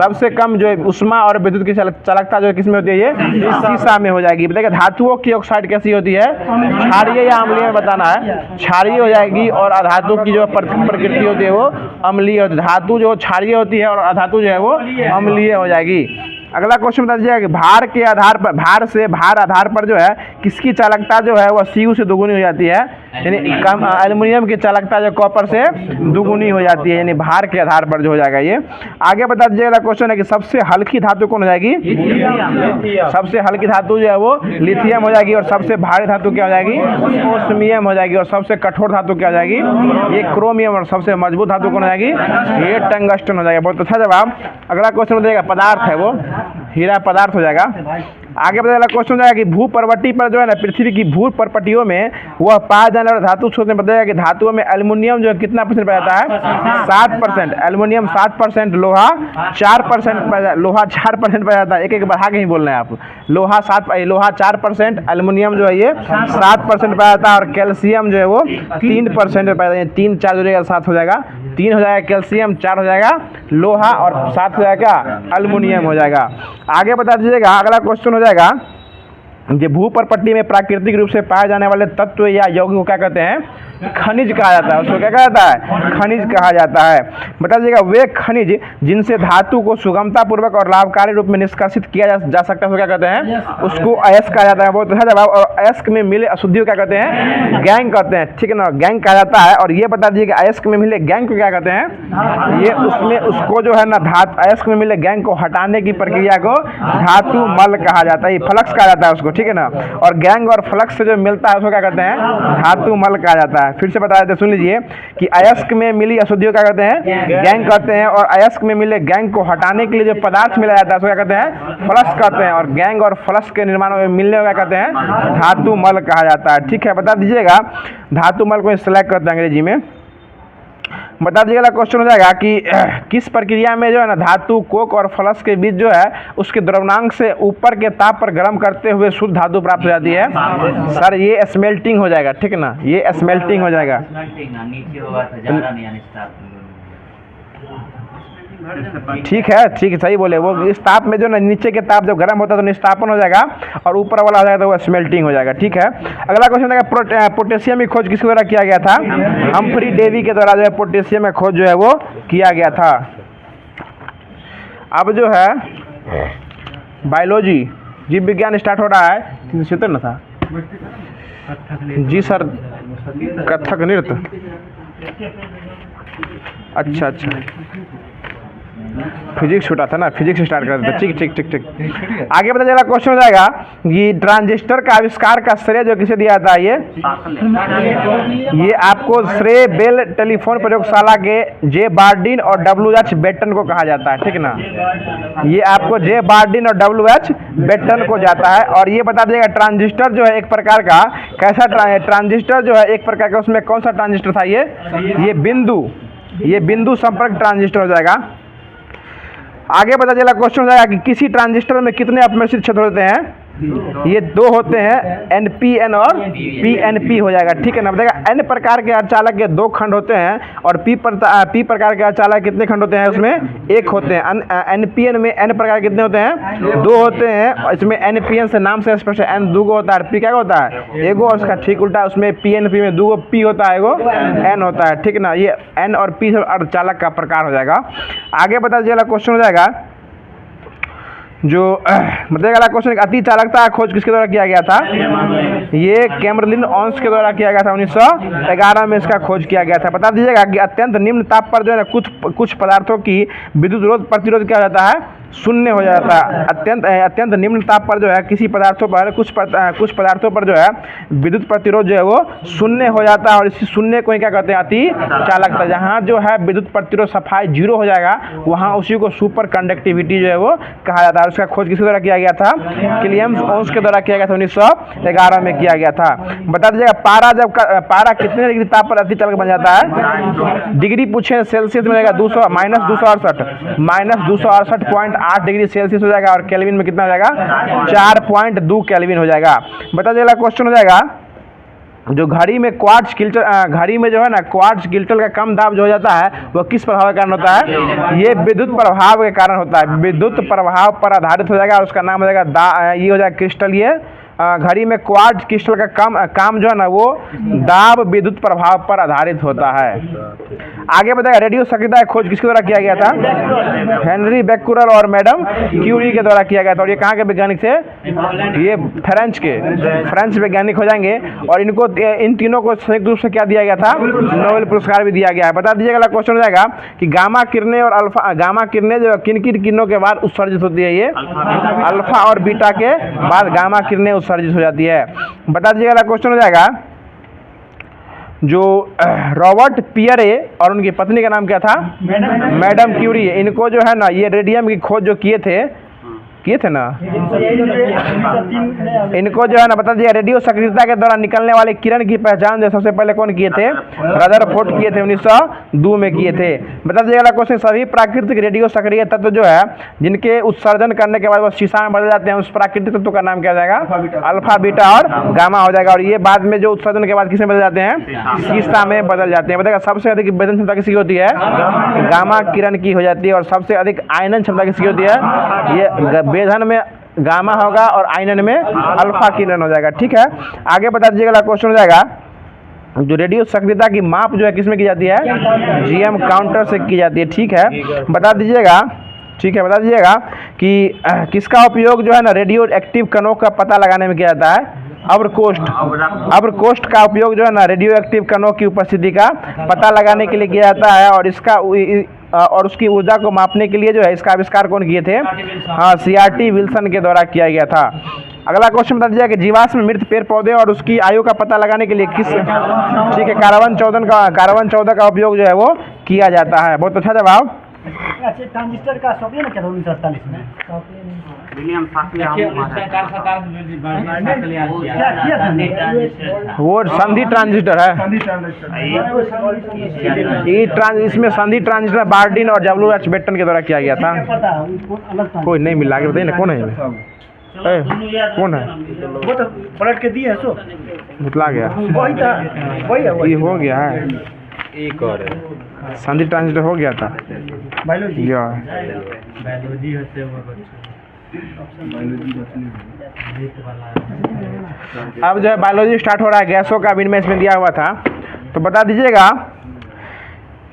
सबसे कम जो है उष्मा और विद्युत की चालकता जो है किसमें होती है? ये शीशा में हो जाएगी। बताइए धातुओं की ऑक्साइड कैसी होती है? क्षारीय या अम्लीय में बताना है। क्षारीय हो जाएगी। और अधातु की जो प्रकृति होती है वो अम्लीय होती है। धातु जो क्षारीय होती है और अधातु जो है वो अम्लीय हो जाएगी। अगला क्वेश्चन बता दीजिएगा कि भार के आधार पर, भार आधार पर जो है किसकी चालकता जो है वह Cu से दुगुनी हो जाती है? यानी कम एल्युमिनियम की चालकता जो कॉपर से दुगुनी हो जाती है, यानी भार के आधार पर जो हो जाएगा ये। आगे बता दीजिएगा क्वेश्चन है कि सबसे हल्की धातु कौन हो जाएगी? सबसे हल्की धातु जो है वो लिथियम हो जाएगी। और सबसे भारी धातु क्या हो जाएगी? ओस्मियम हो जाएगी। और सबसे कठोर धातु क्या हो जाएगी? ये क्रोमियम। और सबसे मजबूत धातु कौन हो जाएगी? ये टंगस्टन हो जाएगा। बहुत अच्छा जवाब। अगला क्वेश्चन बताइएगा पदार्थ है वो हीरा पदार्थ हो जाएगा। आगे बताया क्वेश्चन जाएगा कि भूपर्वटी पर जो है ना पृथ्वी की भूपर्वटियों में वह पाया जाने वाला धातु सूत्र में बताया कि धातुओं में एल्युमिनियम जो है कितना परसेंट पाया जाता है? 7%। एल्युमिनियम 7%, लोहा 4%, लोहा 4% पाया जाता है। एक एक बढ़ा के ही बोल रहे हैं आप। लोहा 4%, एल्युमिनियम जो है ये 7% पाया जाता है। और कैल्शियम जो है वो 3% पाया जाता है। 3 4 हो जाएगा 7 हो जाएगा। 3 हो जाएगा कैल्शियम, 4 हो जाएगा लोहा और 7 हो जाएगा एल्युमिनियम हो जाएगा। आगे बता दीजिएगा अगला क्वेश्चन हो जाएगा कि भूपर्वटी में प्राकृतिक रूप से पाए जाने वाले तत्व या यौगिक को क्या कहते हैं? खनिज कहा जाता है। उसको क्या कहा जाता है? खनिज कहा जाता है। बता दीजिएगा वे खनिज जिनसे धातु को सुगमता पूर्वक और लाभकारी रूप में निष्कासित किया जा सकता है उसको क्या कहते हैं? उसको अयस्क कहा जाता है। बहुत अच्छा जवाब। और अयस्क में मिले अशुद्धियों क्या कहते हैं? गैंग कहते हैं, ठीक है ना। गैंग कहा जाता है। और ये बता दीजिए कि अयस्क में मिले गैंग को क्या कहते हैं? ये उसमें उसको जो है ना अयस्क में मिले गैंग को हटाने की प्रक्रिया को धातु मल कहा जाता है। फ्लक्स कहा जाता है उसको, ठीक है ना। और गैंग और फ्लक्स से जो मिलता है उसको क्या कहते हैं? धातु मल कहा जाता है। फिर से बता देते, सुन लीजिए कि अयस्क में मिली अशुद्धियों क्या कहते हैं? गैंग कहते हैं। और अयस्क में मिले गैंग को हटाने के लिए जो पदार्थ मिला जाता है उसको क्या कहते हैं? फ्लक्स कहते हैं। और गैंग और फ्लक्स के निर्माण में मिलने को क्या कहते हैं? धातु मल कहा जाता है, ठीक है। बता दीजिएगा धातु मल को सिलेक्ट करते हैं अंग्रेजी में। बता दीजिएगा क्वेश्चन हो जाएगा कि किस प्रक्रिया में जो है ना धातु कोक और फ्लक्स के बीच जो है उसके द्रव्यमांक से ऊपर के ताप पर गर्म करते हुए शुद्ध धातु प्राप्त हो जाती है? सर ये स्मेल्टिंग हो जाएगा, ठीक है ना। ये स्मेल्टिंग हो जाएगा। नीचे होगा तो ज़्यादा नहीं अनिश्चित। ठीक है, ठीक है, सही बोले। वो इस ताप में जो ना नीचे के ताप जब गर्म होता है तो निस्तापन हो जाएगा और ऊपर वाला हो जाएगा तो वो स्मेल्टिंग हो जाएगा, ठीक है। अगला क्वेश्चन है पोटेशियम की खोज किसके द्वारा किया गया था? हम्फ्री डेवी के द्वारा जो है पोटेशियम की खोज जो है वो किया गया था। अब जो है बायोलॉजी जीव विज्ञान स्टार्ट हो रहा है। क्षेत्र ना था जी सर, कथक नृत्य। अच्छा अच्छा, फिजिक्स छूटा था ना, फिजिक्स स्टार्ट कर देते। ठीक ठीक ठीक ठीक। आगे पता चला क्वेश्चन हो जाएगा कि ट्रांजिस्टर का आविष्कार का श्रेय जो किसे दिया जाता है? ये आपको श्रेय बेल टेलीफोन प्रयोगशाला के जे बार्डिन और WH बेटन को कहा जाता है, ठीक ना। ये आपको जे बार्डिन और WH बेटन को जाता है। और ये बता देगा ट्रांजिस्टर जो है एक प्रकार का कैसा ट्रांजिस्टर जो है एक प्रकार का, उसमें कौन सा ट्रांजिस्टर था? ये बिंदु संपर्क ट्रांजिस्टर हो जाएगा। आगे पता चला क्वेश्चन हो जाएगा कि किसी ट्रांजिस्टर में कितने अपमिश्रित क्षेत्र होते हैं? ये 2 होते हैं, NPN और PNP हो जाएगा, ठीक है ना। बताएगा N प्रकार के अर्धचालक के 2 खंड होते हैं और P प्रकार के अर्धचालक कितने खंड होते हैं? उसमें 1 होते हैं। NPN में N प्रकार कितने होते हैं? 2 होते हैं। और इसमें NPN से नाम से स्पष्ट है N 2 होता है, P क्या होता है? 1। और उसका ठीक उल्टा उसमें PNP में 2 P होता है, 1 N होता है, ठीक ना। ये N और P अर्धचालक का प्रकार हो जाएगा। आगे पता चला क्वेश्चन हो जाएगा जो मतलब क्वेश्चन अति चालकता खोज किसके द्वारा किया गया था? ये कैमरलिन ऑन्स के द्वारा किया गया था। 1911 में इसका खोज किया गया था। बता दीजिएगा कि अत्यंत निम्न ताप पर जो है ना कुछ पदार्थों की विद्युत रोध प्रतिरोध क्या जाता है? शून्य हो जाता है। अत्यंत निम्न ताप पर जो है किसी पदार्थों पर कुछ पदार्थों पर जो है विद्युत प्रतिरोध जो है वो शून्य हो जाता है, और इसी शून्य को ही क्या कहते हैं, अति चालकता। जहाँ जो है विद्युत प्रतिरोध सफाई 0 हो जाएगा, वहाँ उसी को सुपर कंडक्टिविटी जो है वो कहा जाता है। उसका खोज किसके द्वारा किया गया था? क्लियम्स ओंस के द्वारा किया गया था, 1911 में किया गया था। बता दीजिएगा पारा कितने डिग्री ताप पर अति चालक बन जाता है? डिग्री पूछे सेल्सियस में जाएगा -268.8 डिग्री सेल्सियस हो जाएगा, और केल्विन में कितना हो जाएगा? 4.2 केल्विन हो जाएगा। बता दीजिएगा क्वेश्चन हो जाएगा, जो घड़ी में क्वार्ट्ज क्रिस्टल, घड़ी में जो है ना क्वार्ट्ज क्रिस्टल का कम दाब जो हो जाता है वो किस प्रभाव के कारण होता है? ये विद्युत प्रभाव के कारण होता है। विद्युत प्रभाव पर आधारित हो जाएगा, और उसका नाम हो जाएगा ये हो जाएगा क्रिस्टल। ये घड़ी में क्वार्ट्ज क्रिस्टल का काम जो है ना वो दाब विद्युत प्रभाव पर आधारित होता है। आगे बताएगा रेडियो सक्रियता का खोज किसके द्वारा किया गया था? हेनरी बेक्यूरेल और मैडम क्यूरी के द्वारा किया गया था। और ये कहाँ के वैज्ञानिक थे? ये फ्रेंच वैज्ञानिक हो जाएंगे, और इनको इन तीनों को संयुक्त रूप से क्या दिया गया था? नोबेल पुरस्कार भी दिया गया है। बता दीजिएगा क्वेश्चन हो जाएगा कि गामा किरणें और अल्फा, गामा किरणें जो किन किरणों के बाद उत्सर्जित होती है? ये अल्फा और बीटा के बाद गामा किरणें उत्सर्जित हो जाती है। बता दीजिएगा क्वेश्चन हो जाएगा, जो रॉबर्ट पियरे और उनकी पत्नी का नाम क्या था? Madam Curie. इनको जो है ना ये रेडियम की खोज जो किए थे ना, इनको जो है ना बता दिया रेडियो सक्रियता के दौरान निकलने वाले किरण की पहचान जो सबसे पहले कौन किए थे? रदरफोर्ड किए थे, 1902 में किए थे। बता दीजिएगा क्वेश्चन, सभी प्राकृतिक रेडियो सक्रिय तत्व जो है जिनके उत्सर्जन करने के बाद वो शीशा में बदल जाते हैं, उस प्राकृतिक तत्व का नाम क्या हो जाएगा? अल्फा, बीटा और गामा हो जाएगा। और ये बाद में जो उत्सर्जन के बाद किसमें बदल जाते हैं? शीशा में बदल जाते हैं। बताएगा सबसे अधिक वेधन क्षमता किसकी होती है? गामा किरण की हो जाती है। और सबसे अधिक आयनन क्षमता किसकी होती है? ये वेधन में गामा होगा और आयनन में अल्फा किरण हो जाएगा। ठीक है, आगे बता दीजिएगा क्वेश्चन हो जाएगा, जो रेडियो सक्रियता की माप जो है किसमें की जाती है? जीएम काउंटर से की जाती है। ठीक है, बता दीजिएगा कि किसका उपयोग जो है ना रेडियो एक्टिव कणों का पता लगाने में किया जाता है? अब्रकोस्ट का उपयोग जो है ना रेडियो एक्टिव कणों की उपस्थिति का पता लगाने के लिए किया जाता है, और उसकी ऊर्जा को मापने के लिए जो है इसका आविष्कार कौन किए थे? हाँ, CRT विल्सन के द्वारा किया गया था। अगला क्वेश्चन बता दीजिए कि जीवाश्म मृत पेड़ पौधे और उसकी आयु का पता लगाने के लिए किस, ठीक है, कार्बन 14 का उपयोग जो है वो किया जाता है। बहुत अच्छा जवाब। अच्छा, ट्रांजिस्टर का सॉफ्टवेयर क्या था 1948 में? वो संधि ट्रांजिस्टर है। इसमें संधि ट्रांजिस्टर बार्डिन और WH बेटन के द्वारा किया गया था। कोई नहीं मिला, आगे बताइए ना कौन है? कौन है? वो तो पलट के दिए सो बतला गया, वही है ये हो गया है। एक और संधि ट्रांजिस्टर हो गया था। बायोलॉजी अब जो है बायोलॉजी स्टार्ट हो रहा है। गैसों का विनिमय इसमें दिया हुआ था, तो बता दीजिएगा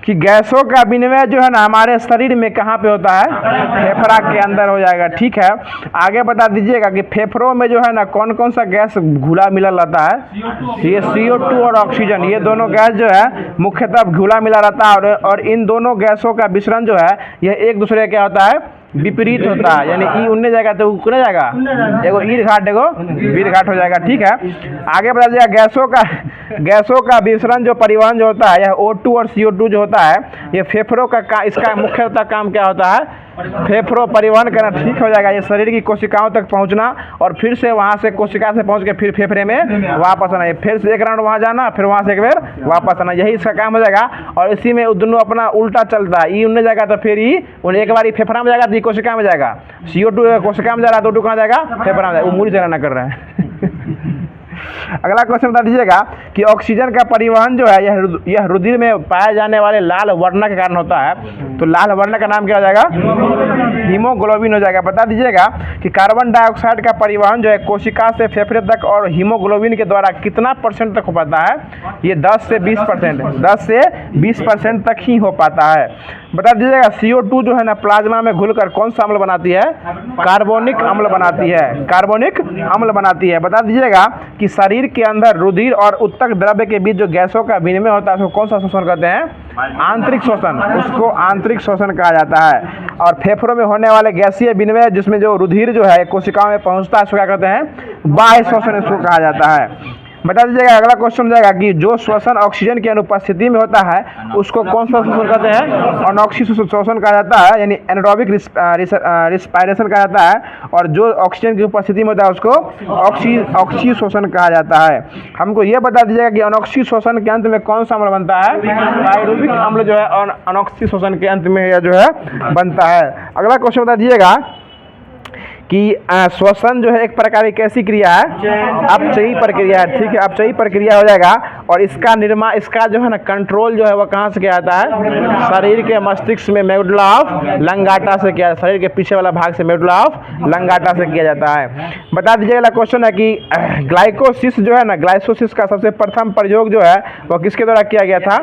कि गैसों का विनिमय जो है ना हमारे शरीर में कहाँ पे होता है? फेफड़ा के अंदर हो जाएगा। ठीक है, आगे बता दीजिएगा कि फेफड़ों में जो है ना कौन कौन सा गैस घुला मिला रहता है? ये CO2 और ऑक्सीजन, ये दोनों गैस जो है मुख्यतः घुला मिला रहता है, और इन दोनों गैसों का मिश्रण जो है यह एक दूसरे क्या होता है? विपरीत होता है। यानी ई उन्ने जाएगा तो उकने जाएगा, एगो ईर घाट एगो वीर घाट हो जाएगा। ठीक है, आगे बता दीजिएगा गैसों का विसरण जो परिवहन जो होता है, यह O2 और CO2 जो होता है, ये फेफड़ों का इसका मुख्यतः काम क्या होता है? फेफड़ों परिवहन करना। ठीक हो जाएगा, ये शरीर की कोशिकाओं तक पहुंचना, और फिर से वहां से कोशिका से पहुंच के फिर फेफड़े में वापस आना, फिर से एक राउंड वहां जाना, फिर वहां से एक बार वापस आना, यही इसका काम हो जाएगा। और इसी में दोनों अपना उल्टा चलता है, ई उन्ने जाएगा तो फिर ई एक बार फेफड़ा में जाएगा तो कोशिका में जाएगा। CO2 कोशिका में जा रहा है तो O2 कहाँ जाएगा? फेफड़ा में जाएगा। वो मूरी चलाना कर रहे हैं। अगला क्वेश्चन बता दीजिएगा कि ऑक्सीजन का परिवहन जो है यह रुधिर में पाए जाने वाले लाल वर्ण के कारण होता है, तो लाल वर्ण का नाम क्या हो जाएगा? हीमोग्लोबिन हो जाएगा। बता दीजिएगा कि कार्बन डाइऑक्साइड का परिवहन जो है कोशिका से फेफड़े तक और हीमोग्लोबिन के द्वारा कितना % तक हो पाता है? ये 10 से 20% तक ही हो पाता है। बता दीजिएगा CO2 जो है ना प्लाज्मा में घुलकर कौन सा अम्ल बनाती है? कार्बोनिक अम्ल बनाती है, कार्बोनिक अम्ल बनाती है। बता दीजिएगा कि शरीर के अंदर रुधिर और उत्तक द्रव्य के बीच जो गैसों का विनिमय होता है उसको कौन सा शोषण कहते हैं? आंतरिक शोषण, उसको आंतरिक शोषण कहा जाता है। और फेफड़ों में होने वाले गैसीय विनिमय जिसमें जो रुधिर जो है कोशिकाओं में पहुंचता है उसको क्या कहते हैं? बाह्य शोषण इसको कहा जाता है। बता दीजिएगा अगला क्वेश्चन हो जाएगा कि जो श्वसन ऑक्सीजन की अनुपस्थिति में होता है उसको कौन सा शोषण कहते हैं? अनॉक्सी शोषण कहा जाता है, यानी एनारोबिक रिस्पायरेशन कहा जाता है। और जो ऑक्सीजन की उपस्थिति में होता है उसको ऑक्सी शोषण कहा जाता है। हमको ये बता दीजिएगा कि अनॉक्सी शोषण के अंत में कौन सा अम्ल बनता है? पायरुविक अम्ल जो है अनॉक्सी शोषण के अंत में यह जो है बनता है। अगला क्वेश्चन बता दीजिएगा कि श्वसन जो है एक प्रकार की कैसी क्रिया है? अपचयी प्रक्रिया है, ठीक है, अपचयी प्रक्रिया हो जाएगा। और इसका निर्माण, इसका जो है ना कंट्रोल जो है वो कहाँ से किया जाता है? शरीर के मस्तिष्क में मेडुला ऑफ लंगाटा से किया, शरीर के पीछे वाला भाग से मेडुला ऑफ लंगाटा से किया जाता है। बता दीजिए अगला क्वेश्चन है कि ग्लाइकोसिस जो है ना, ग्लाइकोसिस का सबसे प्रथम प्रयोग जो है वो किसके द्वारा किया गया था?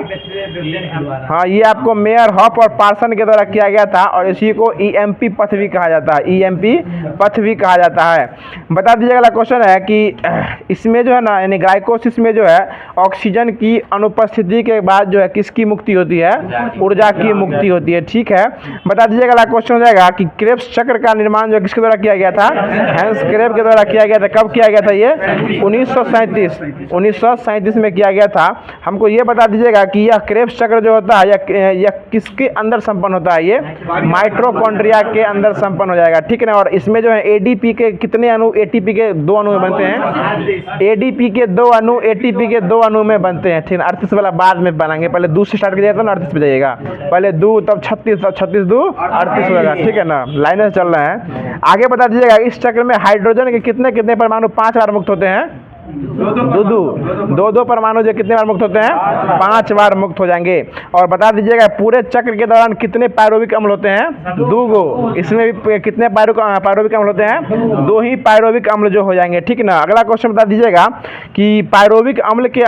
हाँ, ये आपको मेयर, हॉप और पार्सन के द्वारा किया गया था। और इसी को EMP पथ भी कहा जाता है, EMP पथ भी कहा जाता है। बता दीजिए अगला क्वेश्चन है कि इसमें जो है ना, यानी ग्लाइकोसिस में जो है ऑक्सीजन की अनुपस्थिति के बाद जो है किसकी मुक्ति होती है? ऊर्जा की मुक्ति होती है, ठीक है। बता दीजिए अगला क्वेश्चन हो जाएगा कि क्रेब्स चक्र का निर्माण जो किसके द्वारा किया गया था? हैंस क्रेब के द्वारा किया गया था। कब किया गया था ये? 1937 में किया गया था। हमको ये बता दीजिएगा कि यह क्रेब्स चक्र जो होता है यह किसके अंदर संपन्न होता है? ये माइटोकॉन्ड्रिया के अंदर संपन्न हो जाएगा, ठीक है ना। और इसमें जो है ADP के कितने अणु ATP के 2 अणु में बनते हैं? ADP के 2 अणु ATP के 2 अणु में बनते हैं, ठीक है। 38 वाला बाद में बनाएंगे, पहले 2 से स्टार्ट किया जाता है ना, 38 पे जाइएगा। पहले 2 तब 36, तब 36 2 38 होगा, ठीक है ना, लाइन से चल रहे हैं। आगे बता दीजिएगा इस चक्र में हाइड्रोजन के कितने कितने परमाणु 5 बार मुक्त होते हैं? दो परमाणु जो कितने बार मुक्त होते हैं? 5 बार मुक्त हो जाएंगे। और बता दीजिएगा पूरे चक्र के दौरान कितने पायरुविक अम्ल होते हैं? 2 गो। इसमें भी कितने पायरुविक अम्ल होते हैं? 2 ही पायरुविक अम्ल जो हो जाएंगे, ठीक है ना। अगला क्वेश्चन बता दीजिएगा कि पायरुविक अम्ल के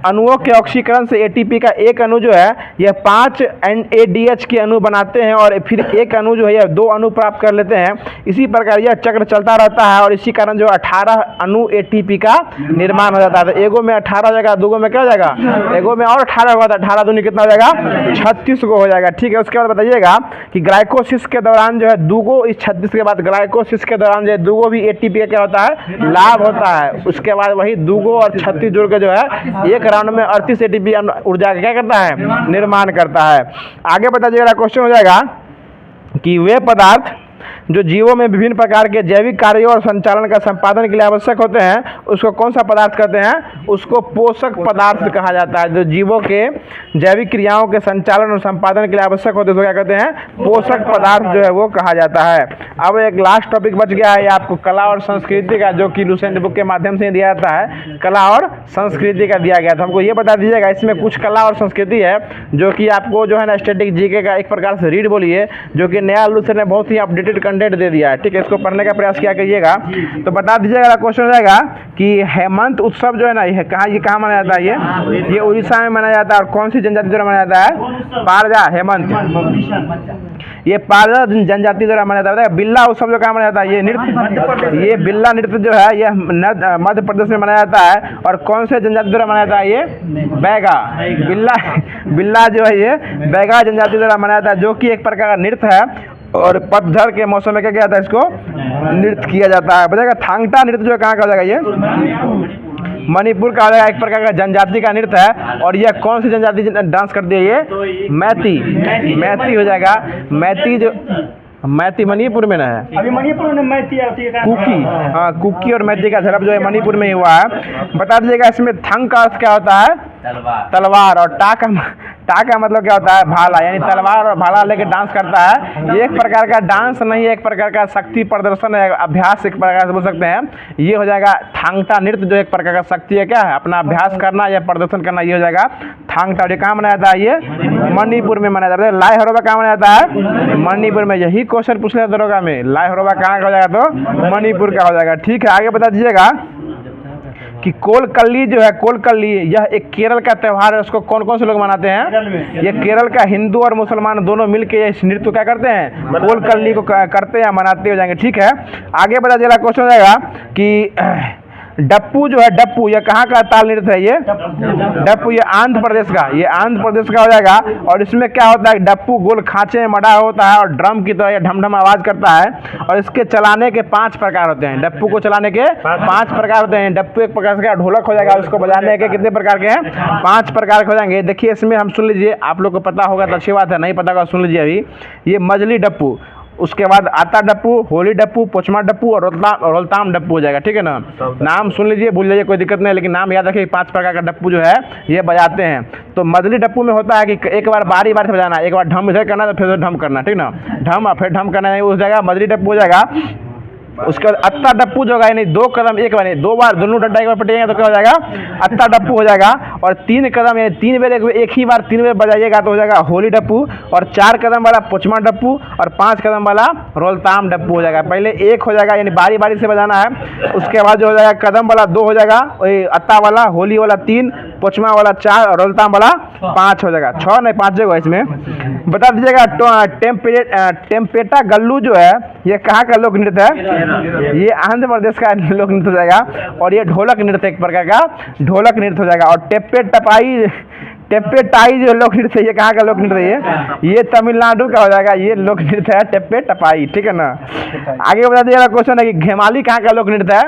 अणुओं के ऑक्सीकरण से ATP का एक अणु जो है यह 5 NADH के अणु बनाते हैं और फिर एक अणु जो है यह 2 अणु प्राप्त कर लेते हैं। इसी प्रकार यह चक्र चलता रहता है और इसी कारण जो 18 अणु ATP का निर्माण हो जाता है। तो एगो में 18 हो जाएगा, दूगो में क्या हो जाएगा? एगो में और 18 होगा, 18 दूनी कितना हो जाएगा? 36 गो हो जाएगा, ठीक है। उसके बाद बताइएगा कि ग्लाइकोसिस के दौरान जो है 2 गो, इस 36 के बाद ग्लाइकोसिस के दौरान जो है 2 गो भी ATP का क्या होता है? लाभ होता है। उसके बाद वही 2 गो और 36 जोड़ के जो है एक राउंड में 38 ATP ऊर्जा क्या करता है? निर्माण करता है। आगे बता दीजिएगा क्वेश्चन हो जाएगा कि वे पदार्थ जो जीवों में विभिन्न प्रकार के जैविक कार्यों और संचालन का संपादन के लिए आवश्यक होते हैं उसको कौन सा पदार्थ कहते हैं? उसको पोषक पदार्थ कहा जाता है। जो जीवों के जैविक क्रियाओं के संचालन और संपादन के लिए आवश्यक होते हैं उसको क्या कहते हैं? पोषक पदार्थ जो है वो कहा जाता है। अब एक लास्ट टॉपिक बच गया है आपको कला और संस्कृति का, जो कि लुसेंट बुक के माध्यम से दिया जाता है। कला और संस्कृति का दिया गया था। हमको ये बता दीजिएगा इसमें कुछ कला और संस्कृति है जो कि आपको जो है ना स्टैटिक जीके का एक प्रकार से रीड बोलिए, जो कि नया लुसेंट ने बहुत ही अपडेटेड कंटेंट दे दिया है, ठीक है। इसको पढ़ने का प्रयास किया करिएगा। तो बता दीजिएगा क्वेश्चन हो जाएगा कि हेमंत उत्सव जो है ना ये कहाँ मनाया जाता है? ये उड़ीसा में मनाया जाता है। और कौन सी जनजाति द्वारा मनाया जाता है? पारजा हेमंत, ये पारजा जनजाति द्वारा मनाया जाता है। बिल्ला उत्सव जो कहाँ मनाया जाता है? ये नृत्य, ये बिल्ला नृत्य जो है यह मध्य प्रदेश में मनाया जाता है। और कौन से जनजाति द्वारा मनाया जाता है? ये बैगा, बिल्ला जो है ये बैगा जनजाति द्वारा मनाया जाता है, जो कि एक प्रकार का नृत्य है। और पतझड़ के मौसम में क्या किया जाता है? इसको नृत्य किया जाता है। बताएगा थांगटा नृत्य जो कहाँ का हो जाएगा? ये मणिपुर का हो जाएगा, एक प्रकार का जनजाति का नृत्य है। और यह कौन सी जनजाति डांस करती है? ये मैती हो जाएगा। मैती मणिपुर में ना है, अभी मणिपुर में मैती आती है। कुकी, हाँ कुकी और मैती का झड़प जो है मणिपुर में ही हुआ है। बता दीजिएगा इसमें थंग का अर्थ क्या होता है? तलवार। और टा का मतलब क्या होता है? भाला, यानी तलवार और भाला लेके डांस करता है। ये एक प्रकार का डांस नहीं है, एक प्रकार का शक्ति प्रदर्शन है, अभ्यास एक प्रकार से बोल सकते हैं। ये हो जाएगा थांगटा नृत्य, जो एक प्रकार का शक्ति है, क्या है? अपना अभ्यास करना या प्रदर्शन करना, ये हो जाएगा थांगटा। ये कहाँ मनाया जाता है? ये मणिपुर में मनाया जाता है। लाई हरोबा कहाँ मनाया जाता है? मणिपुर में। यही क्वेश्चन पूछ लिया दरोगा में, लाई हरोबा कहाँ का हो जाएगा? तो मणिपुर का हो जाएगा, ठीक है। आगे बता दीजिएगा कि कोलकल्ली जो है, कोलकल्ली यह एक केरल का त्यौहार है। उसको कौन कौन से लोग मनाते हैं? ये केरल का हिंदू और मुसलमान दोनों मिलके इस नृत्य क्या करते हैं? कोलकल्ली को करते हैं, मनाते हो जाएंगे। ठीक है, आगे बढ़ा अगला क्वेश्चन हो जाएगा कि डप्पू जो है, डप्पू ये कहाँ का ताल नृत्य है? ये डप्पू ये आंध्र प्रदेश का, ये आंध्र प्रदेश का हो जाएगा। और इसमें क्या होता है? डप्पू गोल खांचे में मड़ा होता है और ड्रम की तरह ये ढमढम आवाज करता है। और इसके चलाने के 5 प्रकार होते हैं। डप्पू को चलाने के 5 प्रकार होते हैं। डप्पू एक प्रकार का ढोलक हो जाएगा, उसको बजाने के कितने प्रकार के हैं? 5 प्रकार के हो जाएंगे। देखिए इसमें हम सुन लीजिए, आप लोग को पता होगा तो अच्छी बात है, नहीं पता होगा सुन लीजिए अभी। ये मजली डप्पू, उसके बाद आता डप्पू, होली डप्पू, पोचमा डप्पू और रोलताम डप्पू हो जाएगा। ठीक है ना, नाम सुन लीजिए, भूल जाइए, कोई दिक्कत नहीं, लेकिन नाम याद रखिए। 5 प्रकार का डप्पू जो है ये बजाते हैं। तो मजली डप्पू में होता है कि एक बार बारी बारी से बजाना, एक बार ढम इधर करना तो फिर ढम करना, ठीक ना, ढम और फिर ढम करना, हो जाएगा मजली डप्पू हो जाएगा। उसके बाद अत्ता डप्पू जो होगा, यानी 2 कदम एक बार, 2 बार दोनों डंडा एक बार पटेंगे तो क्या हो जाएगा? अत्ता डप्पू हो जाएगा। और 3 कदम यानी 3 बार एक ही बार 3 बार बजाइएगा तो हो जाएगा होली डप्पू। और 4 कदम वाला पोचमा डप्पू और 5 कदम वाला रोलताम डप्पू हो जाएगा। पहले 1 हो जाएगा, यानी बारी बारी से बजाना है। उसके बाद जो हो जाएगा कदम वाला 2 हो जाएगा, वही अत्ता वाला, होली वाला 3, पोचमा वाला 4 और रोलताम वाला 5 हो जाएगा। 6 नहीं 5 जगह इसमें। बता दीजिएगा टेम्पेटा गल्लू जो है ये कहाँ का लोक नृत्य है? ये आंध्र प्रदेश का लोक नृत्य हो जाएगा। और ये ढोलक नृत्य एक प्रकार का ढोलक नृत्य हो जाएगा। और टेप्पे टाई जो लोक नृत्य है ये कहाँ का लोक नृत्य है? ये तमिलनाडु का हो जाएगा। ये लोक नृत्य है टेप्पे टपाई, ठीक है ना। आगे बता दीजिएगा क्वेश्चन है कि घेमाली कहाँ का लोक नृत्य है?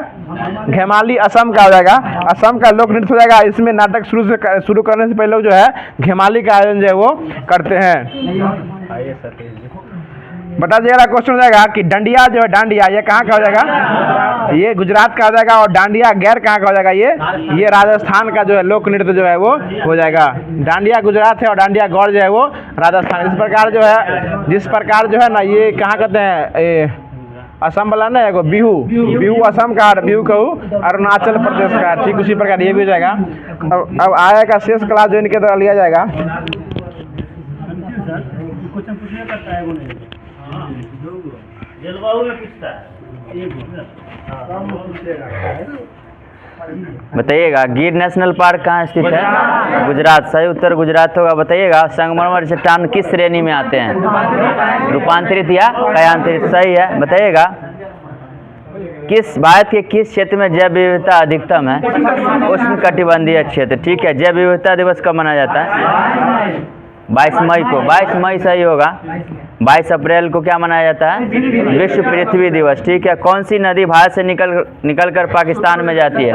घेमाली असम का हो जाएगा। असम का लोक नृत्य हो जाएगा। इसमें नाटक शुरू करने से पहले लोग जो है घेमाली का आयोजन जो है वो करते हैं। बता दीजिएगा क्वेश्चन हो जाएगा कि डांडिया जो है, डांडिया ये कहाँ का हो जाएगा? ये गुजरात का हो जाएगा। और डांडिया गैर कहाँ का हो जाएगा? ये राजस्थान का जो है लोक नृत्य जो है वो हो जाएगा। डांडिया गुजरात है और डांडिया गौर जो है वो राजस्थान। इस प्रकार जो है, जिस प्रकार जो है ना, ये कहाँ कहते हैं? असम वाला ना एगो बिहू असम का, बिहू कहू अरुणाचल प्रदेश का, ठीक उसी प्रकार ये भी हो जाएगा। अब आएगा शेष क्लास जो इनके द्वारा लिया जाएगा। क्वेश्चन पूछने करता है वो नहीं बताइएगा गिर नेशनल पार्क कहाँ स्थित है? गुजरात, सही उत्तर गुजरात होगा। बताइएगा संगमरमर चट्टान किस श्रेणी में आते हैं? रूपांतरित या कयांतरित, सही है। बताइएगा किस भारत के किस क्षेत्र में जैव विविधता अधिकतम है? उष्णकटिबंधीय क्षेत्र, ठीक है। जैव विविधता दिवस कब मनाया जाता है? 22 मई को, 22 मई सही होगा। 22 अप्रैल को क्या मनाया जाता है? विश्व पृथ्वी दिवस, ठीक है। कौन सी नदी भारत से निकलकर पाकिस्तान में जाती है?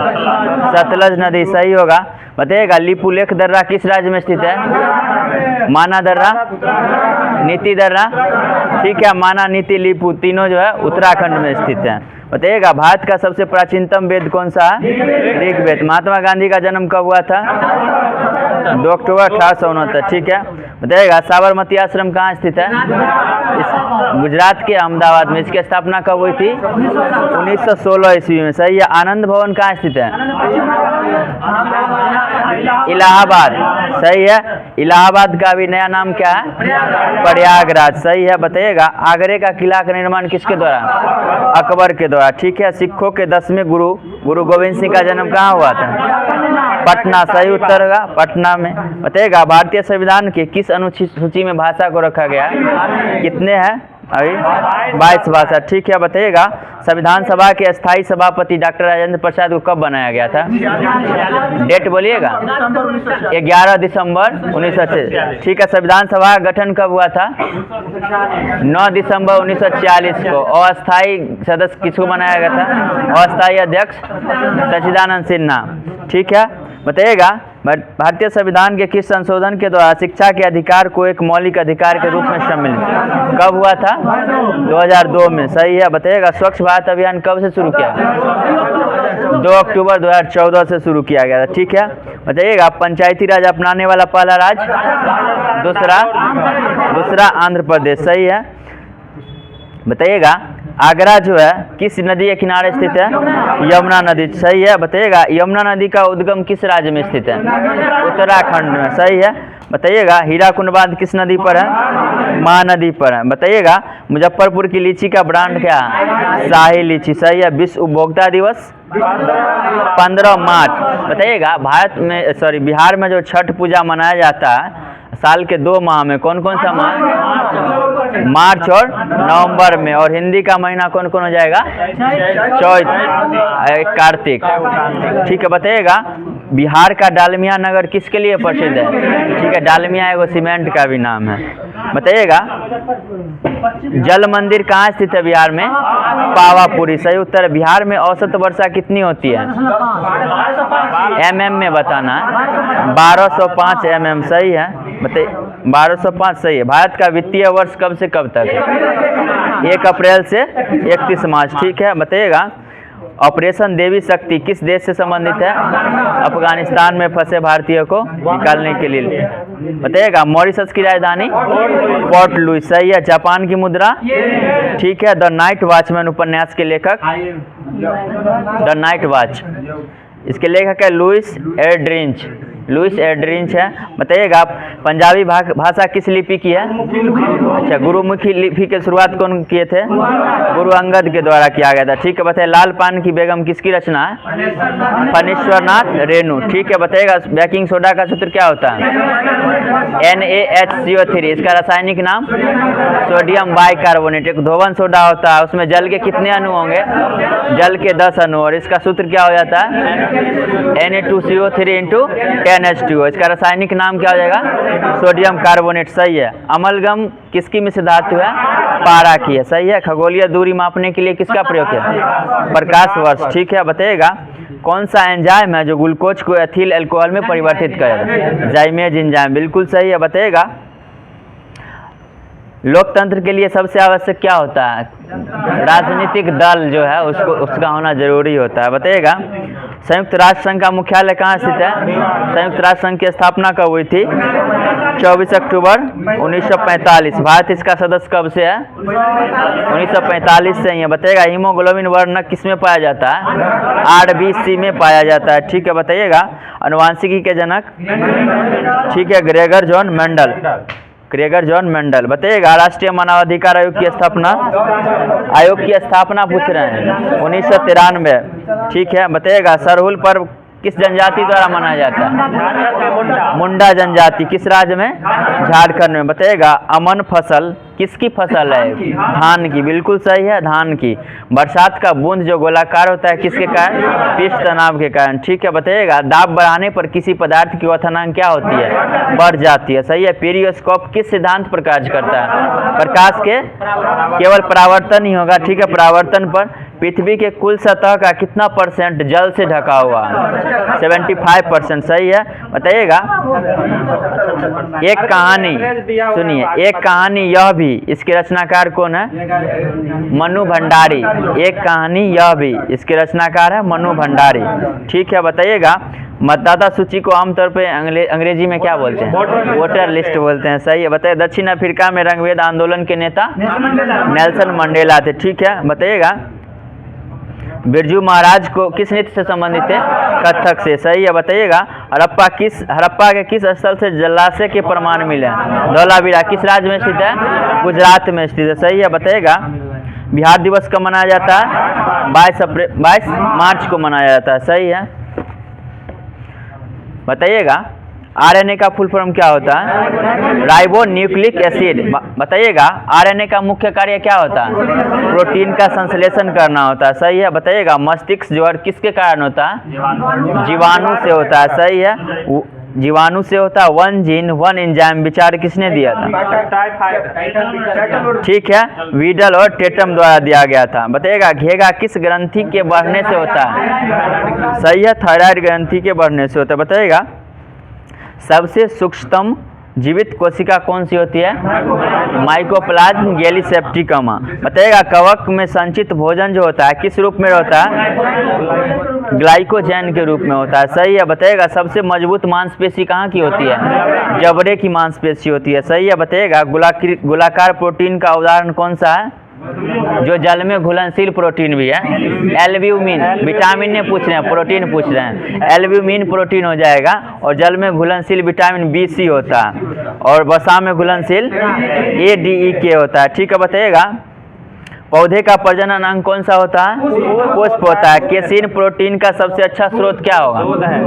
सतलज नदी, सही होगा। बताइएगा लिपुलेख दर्रा किस राज्य में स्थित है? माना दर्रा, नीति दर्रा, ठीक है। माना, नीति, लिपु तीनों जो है उत्तराखंड में स्थित है। बताइएगा भारत का सबसे प्राचीनतम वेद कौन सा है? ऋग्वेद। महात्मा गांधी का जन्म कब हुआ था? 2 अक्टूबर 1869, ठीक है। बताइएगा साबरमती आश्रम कहाँ स्थित है? गुजरात के अहमदाबाद में। इसकी स्थापना कब हुई थी? 1916 ईस्वी में, सही है। आनंद भवन कहाँ स्थित है? इलाहाबाद, सही है। इलाहाबाद का भी नया नाम क्या है? प्रयागराज, सही है। बताइएगा आगरे का किला का निर्माण किसके द्वारा? अकबर के द्वारा, ठीक है। सिखों के 10वें गुरु गोविंद सिंह का जन्म कहाँ हुआ था? पटना, सही उत्तर होगा, पटना में। बताइएगा भारतीय संविधान के किस अनुसूची में भाषा को रखा गया है? कितने हैं अभी? 22 भाषा, ठीक है। बताइएगा संविधान सभा के स्थायी सभापति डॉक्टर राजेंद्र प्रसाद को कब बनाया गया था? डेट बोलिएगा। 11 दिसंबर 1946, ठीक है। संविधान सभा का गठन कब हुआ था? 9 दिसंबर 1946 को। अस्थायी सदस्य किसको बनाया गया था? अस्थायी अध्यक्ष सच्चिदानंद सिन्हा, ठीक है। बताइएगा भारतीय संविधान के किस संशोधन के द्वारा शिक्षा के अधिकार को एक मौलिक अधिकार के रूप में शामिल कब हुआ था? 2002 में, सही है। बताइएगा स्वच्छ भारत अभियान कब से शुरू किया? 2 अक्टूबर 2014 से शुरू किया गया था, ठीक है। बताइएगा पंचायती राज अपनाने वाला पहला राज्य? दूसरा आंध्र प्रदेश, सही है। बताइएगा आगरा जो है किस नदी के किनारे स्थित है? यमुना नदी, सही है। बताइएगा यमुना नदी का उद्गम किस राज्य में स्थित है? उत्तराखंड में, सही है। बताइएगा हीराकुंड बांध किस नदी पर है? महानदी पर है। बताइएगा मुजफ्फरपुर की लीची का ब्रांड क्या है? शाही लीची। सही है। विश्व उपभोक्ता दिवस 15 मार्च। बताइएगा बिहार में जो छठ पूजा मनाया जाता है साल के 2 माह में, कौन कौन सा माह? मार्च और नवंबर में। और हिंदी का महीना कौन कौन हो जाएगा? चैत, कार्तिक। ठीक है। बताइएगा बिहार का डालमिया नगर किसके लिए प्रसिद्ध है? ठीक है, डालमिया एगो सीमेंट का भी नाम है। बताइएगा जल मंदिर कहाँ स्थित है बिहार में? पावापुरी। सही उत्तर है। बिहार में औसत वर्षा कितनी होती है? mm में बताना है। 1205 mm। सही है। बताइए 1205 सही है। भारत का वित्तीय वर्ष कब से कब तक है? 1 अप्रैल से 31 मार्च। ठीक है। बताइएगा ऑपरेशन देवी शक्ति किस देश से संबंधित है? अफगानिस्तान में फंसे भारतीयों को निकालने के लिए। बताइएगा मॉरिशस की राजधानी? Port Louis. सही है। जापान की मुद्रा? ठीक है। द नाइट वॉचमैन उपन्यास के लेखक? द नाइट वॉच, इसके लेखक है लुइस एल्ड्रिंच। लुइस एल्ड्रिंच है। बताइएगा पंजाबी भाषा किस लिपि की है? अच्छा, गुरुमुखी लिपि की शुरुआत कौन किए थे? गुरु अंगद के द्वारा किया गया था। ठीक है। बताइए लाल पान की बेगम किसकी रचना है? फणीश्वरनाथ रेणु। ठीक है। बताइएगा बेकिंग सोडा का सूत्र क्या होता है? NaHCO3। इसका रासायनिक नाम? Sodium bicarbonate. एक धोवन सोडा होता है, उसमें जल के कितने अणु होंगे? जल के 10 अणु। और इसका सूत्र क्या हो जाता है? Na2CO3 × 10H2O। इसका रासायनिक नाम क्या हो जाएगा? Sodium carbonate. सही है। अमलगम किसकी मिश्र धातु है? पारा की है। सही है। खगोलीय दूरी मापने के लिए किसका प्रयोग किया? प्रकाश वर्ष। ठीक है। बताइएगा कौन सा एंजाइम है जो ग्लूकोज को एथिल अल्कोहल में परिवर्तित करेगा? जाइमेज एंजाइम। बिल्कुल सही है। बताइएगा लोकतंत्र के लिए सबसे आवश्यक क्या होता है? राजनीतिक दल जो है उसका होना जरूरी होता है। बताइएगा संयुक्त राष्ट्र संघ का मुख्यालय कहाँ स्थित है? संयुक्त राष्ट्र संघ की स्थापना कब हुई थी? 24 अक्टूबर 1945। भारत इसका सदस्य कब से है? 1945 से ही है। बताइएगा हीमोग्लोबिन वर्ण किस में पाया जाता है? RBC में पाया जाता है। ठीक है। बताइएगा अनुवांशिकी के जनक? ठीक है, Gregor John Mendel. Gregor John Mendel. बताइएगा राष्ट्रीय मानवाधिकार आयोग की स्थापना? आयोग की स्थापना पूछ रहे हैं 1993। ठीक है। बताइएगा सरहुल पर्व किस जनजाति द्वारा मनाया जाता है? मुंडा जनजाति। किस राज्य में? झारखंड में। बताइएगा अमन फसल किसकी फसल है? धान की। बिल्कुल सही है, धान की। बरसात का बूंद जो गोलाकार होता है किसके कारण? पृष्ठ तनाव के कारण। ठीक है। बताइएगा दाब बढ़ाने पर किसी पदार्थ की क्वथनांक क्या होती है? बढ़ जाती है। सही है। पेरियोस्कोप किस सिद्धांत पर कार्य करता है? प्रकाश के केवल परावर्तन ही होगा। ठीक है। परावर्तन पर पृथ्वी के कुल सतह का कितना % जल से ढका हुआ है? 75%। सही है। बताइएगा एक कहानी सुनिए, एक कहानी यह भी, इसके रचनाकार कौन है? मनु भंडारी। एक कहानी यह भी, इसके रचनाकार है मनु भंडारी। ठीक है। बताइएगा मतदाता सूची को आमतौर पे अंग्रेजी में क्या बोलते हैं? वोटर लिस्ट बोलते हैं। सही है। बताइए दक्षिण अफ्रीका में रंगभेद आंदोलन के नेता नेल्सन मंडेला थे। ठीक है। बताइएगा बिरजू महाराज को किस नृत्य से संबंधित है? कथक से। सही है। बताइएगा हड़प्पा के किस स्थल से जलाशय के प्रमाण मिले? धौलावीरा। किस राज्य में स्थित है? गुजरात में स्थित है। सही है। बताइएगा बिहार दिवस कब मनाया जाता है? 22 मार्च को मनाया जाता है। सही है। बताइएगा RNA का फुल फॉर्म क्या होता है? Ribo nucleic acid. बताइएगा RNA का मुख्य कार्य क्या होता है? प्रोटीन का संश्लेषण करना होता है। सही है। बताइएगा मस्तिष्क ज्वर किसके कारण होता है? जीवाणु से होता है। सही है। जीवाणु से होता है। 1 जीन 1 एंजाइम विचार किसने दिया था? ठीक है, वीडल और टेटम द्वारा दिया गया था। बताइएगा घेगा किस ग्रंथि के बढ़ने से होता है? सही है, थायराइड ग्रंथि के बढ़ने से होता है। बताइएगा सबसे सूक्ष्मतम जीवित कोशिका कौन सी होती है? माइकोप्लाज्म गैलीसेप्टिकमा। बताइएगा कवक में संचित भोजन जो होता है किस रूप में होता है? ग्लाइकोजन के रूप में होता है। सही है। बताइएगा सबसे मजबूत मांसपेशी कहाँ की होती है? जबड़े की मांसपेशी होती है। सही है। बताइएगा गोलाकार प्रोटीन का उदाहरण कौन सा है? जो जल में घुलनशील प्रोटीन भी है। एल्ब्यूमिन, विटामिन ने पूछ रहे हैं, प्रोटीन पूछ रहे हैं। एल्ब्यूमिन प्रोटीन हो जाएगा और जल में घुलनशील विटामिन BC होता है और वसा में घुलनशील ADEK होता है। ठीक है, बताइएगा पौधे का प्रजनन अंग कौन सा होता है? पुष्प होता है। केसीन प्रोटीन का सबसे अच्छा स्रोत क्या होगा?